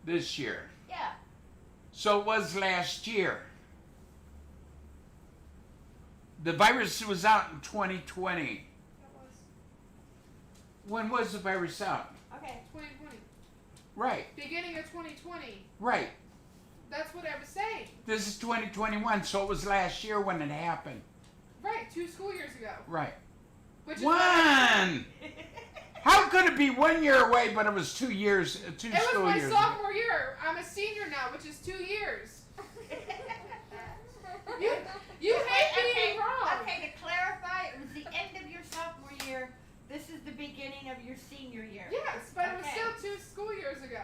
this year. Yeah. So it was last year. The virus was out in 2020. That was When was the virus out? Okay. 2020. Right, Beginning of 2020. right. That's what I was saying. This is 2021, so it was last year when it happened. Right, 2 school years ago. Right. Which is what I- One! How could it be 1 year away, but it was 2 years, 2 It was school my years? sophomore year. I'm a senior now, which is 2 years. You hate being wrong. Okay, to clarify, it was the end of your sophomore year. This is the beginning of your senior year. Yes, but it was Okay. still 2 school years ago.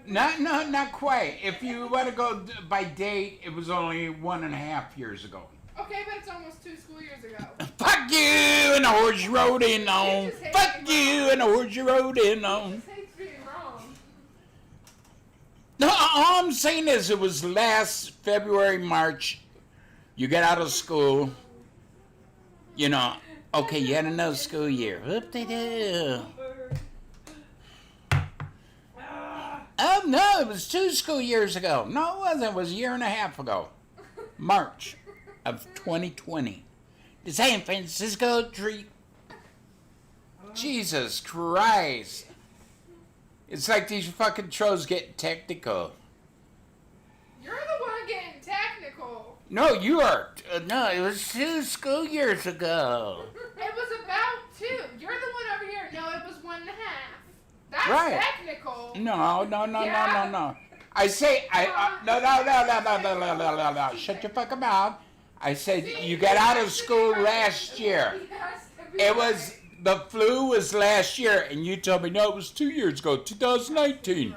Not quite. If you want to go by date, it was only 1.5 years ago. Okay, but it's almost 2 school years ago. Fuck you and the horse you rode in on. You just hate Fuck being you wrong. and the horse you rode in on. Just hates being wrong. No, all I'm saying is it was last February, March. You got out of school. You know, okay, you had another school year. Whoop-de-doo. Oh, no, it was 2 school years ago. No, it wasn't. It was a year and a half ago. March of 2020. The San Francisco treat. Jesus Christ. It's like these fucking trolls getting technical. You're the one getting technical. No, you are. No, it was 2 school years ago. It was about 2. You're the one over here. No, it was 1.5. That's Right. technical. No. Yeah. I say, no. Shut your fucking mouth. I said, you got out of school last year. It was, the flu was last year, and you told me, no, it was 2 years ago, 2019.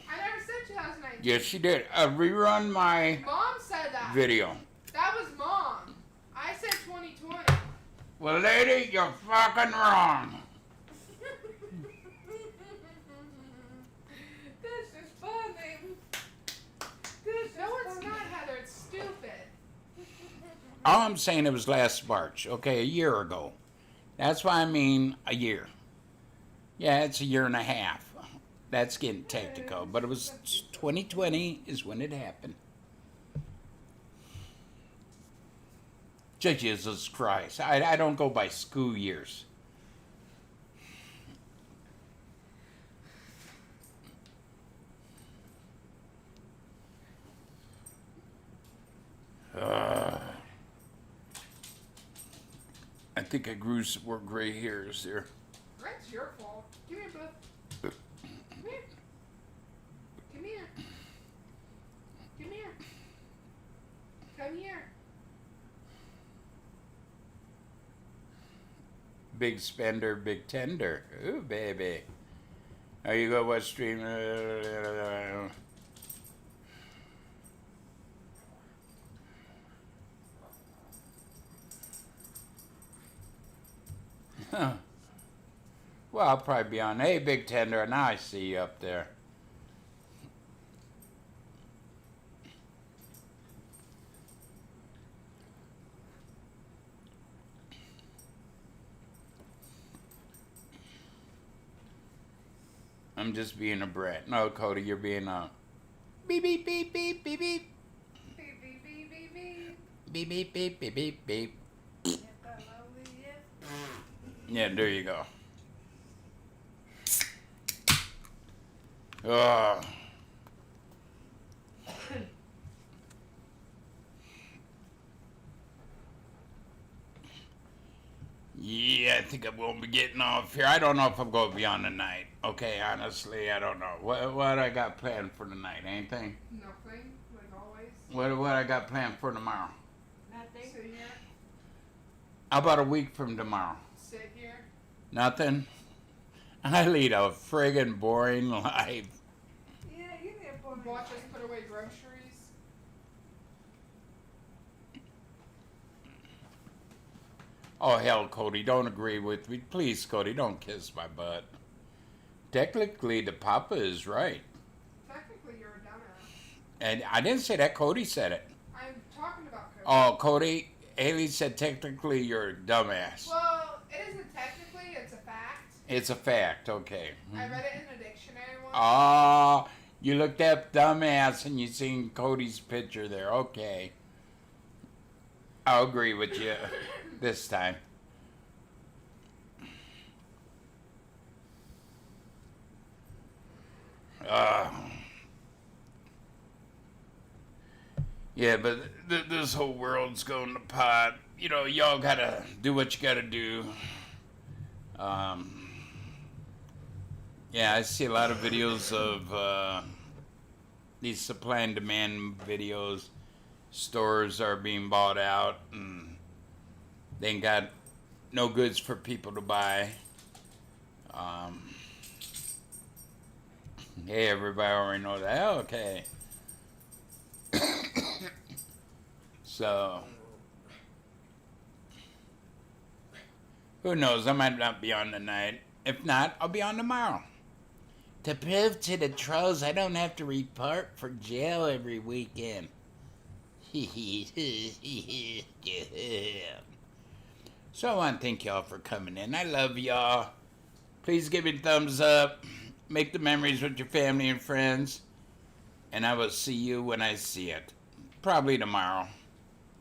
I never said 2019. Yes, you did. Rerun my Mom said that. video. That was Mom. I said 2020. Well, lady, you're fucking wrong. This is funny. This No, is it's funny. not, Heather. It's stupid. All I'm saying, it was last March, okay, a year ago. That's why I mean a year. Yeah, it's a year and a half. That's getting technical, but it was 2020 is when it happened. Jesus Christ. I don't go by school years. I think I grew some more gray hairs there. That's your fault. Come here, bud. Come here. Come here. Come here. Come here. Big spender, big tender. Ooh, baby. Now you go watch stream. Well, I'll probably be on. Hey, Big Tender, now I see you up there. I'm just being a brat. No, Cody, you're being a beep beep beep beep beep beep Beep, beep, beep, beep, beep. beep beep beep beep beep beep. If the lonely is- Yeah, there you go. Oh. Yeah, I think I'm going to be getting off here. I don't know if I'm going to be on tonight. Okay, honestly, I don't know. What I got planned for tonight? Anything? Nothing, like always. What I got planned for tomorrow? Nothing. Sit here, How about a week from tomorrow? sit here. Nothing? I lead a friggin' boring life. Yeah, you need a boy. Watch us put away groceries. Oh, hell, Cody, don't agree with me. Please, Cody, don't kiss my butt. Technically, the papa is right. Technically, you're a dumbass. And I didn't say that. Cody said it. I'm talking about Cody. Oh, Cody, Haley said technically you're a dumbass. Well, it isn't technically, it's a fact. It's a fact, okay. I read it in a dictionary once. Oh, you looked up dumbass and you seen Cody's picture there. Okay. I'll agree with you this time. Yeah, but this whole world's going to pot. You know, y'all gotta do what you gotta do. Yeah, I see a lot of videos of these supply and demand videos. Stores are being bought out, and they ain't got no goods for people to buy. Hey, everybody already know that. Okay. So, who knows? I might not be on tonight. If not, I'll be on tomorrow. To prove to the trolls I don't have to report for jail every weekend. So I want to thank y'all for coming in. I love y'all. Please give it a thumbs up. Make the memories with your family and friends. And I will see you when I see it. Probably tomorrow.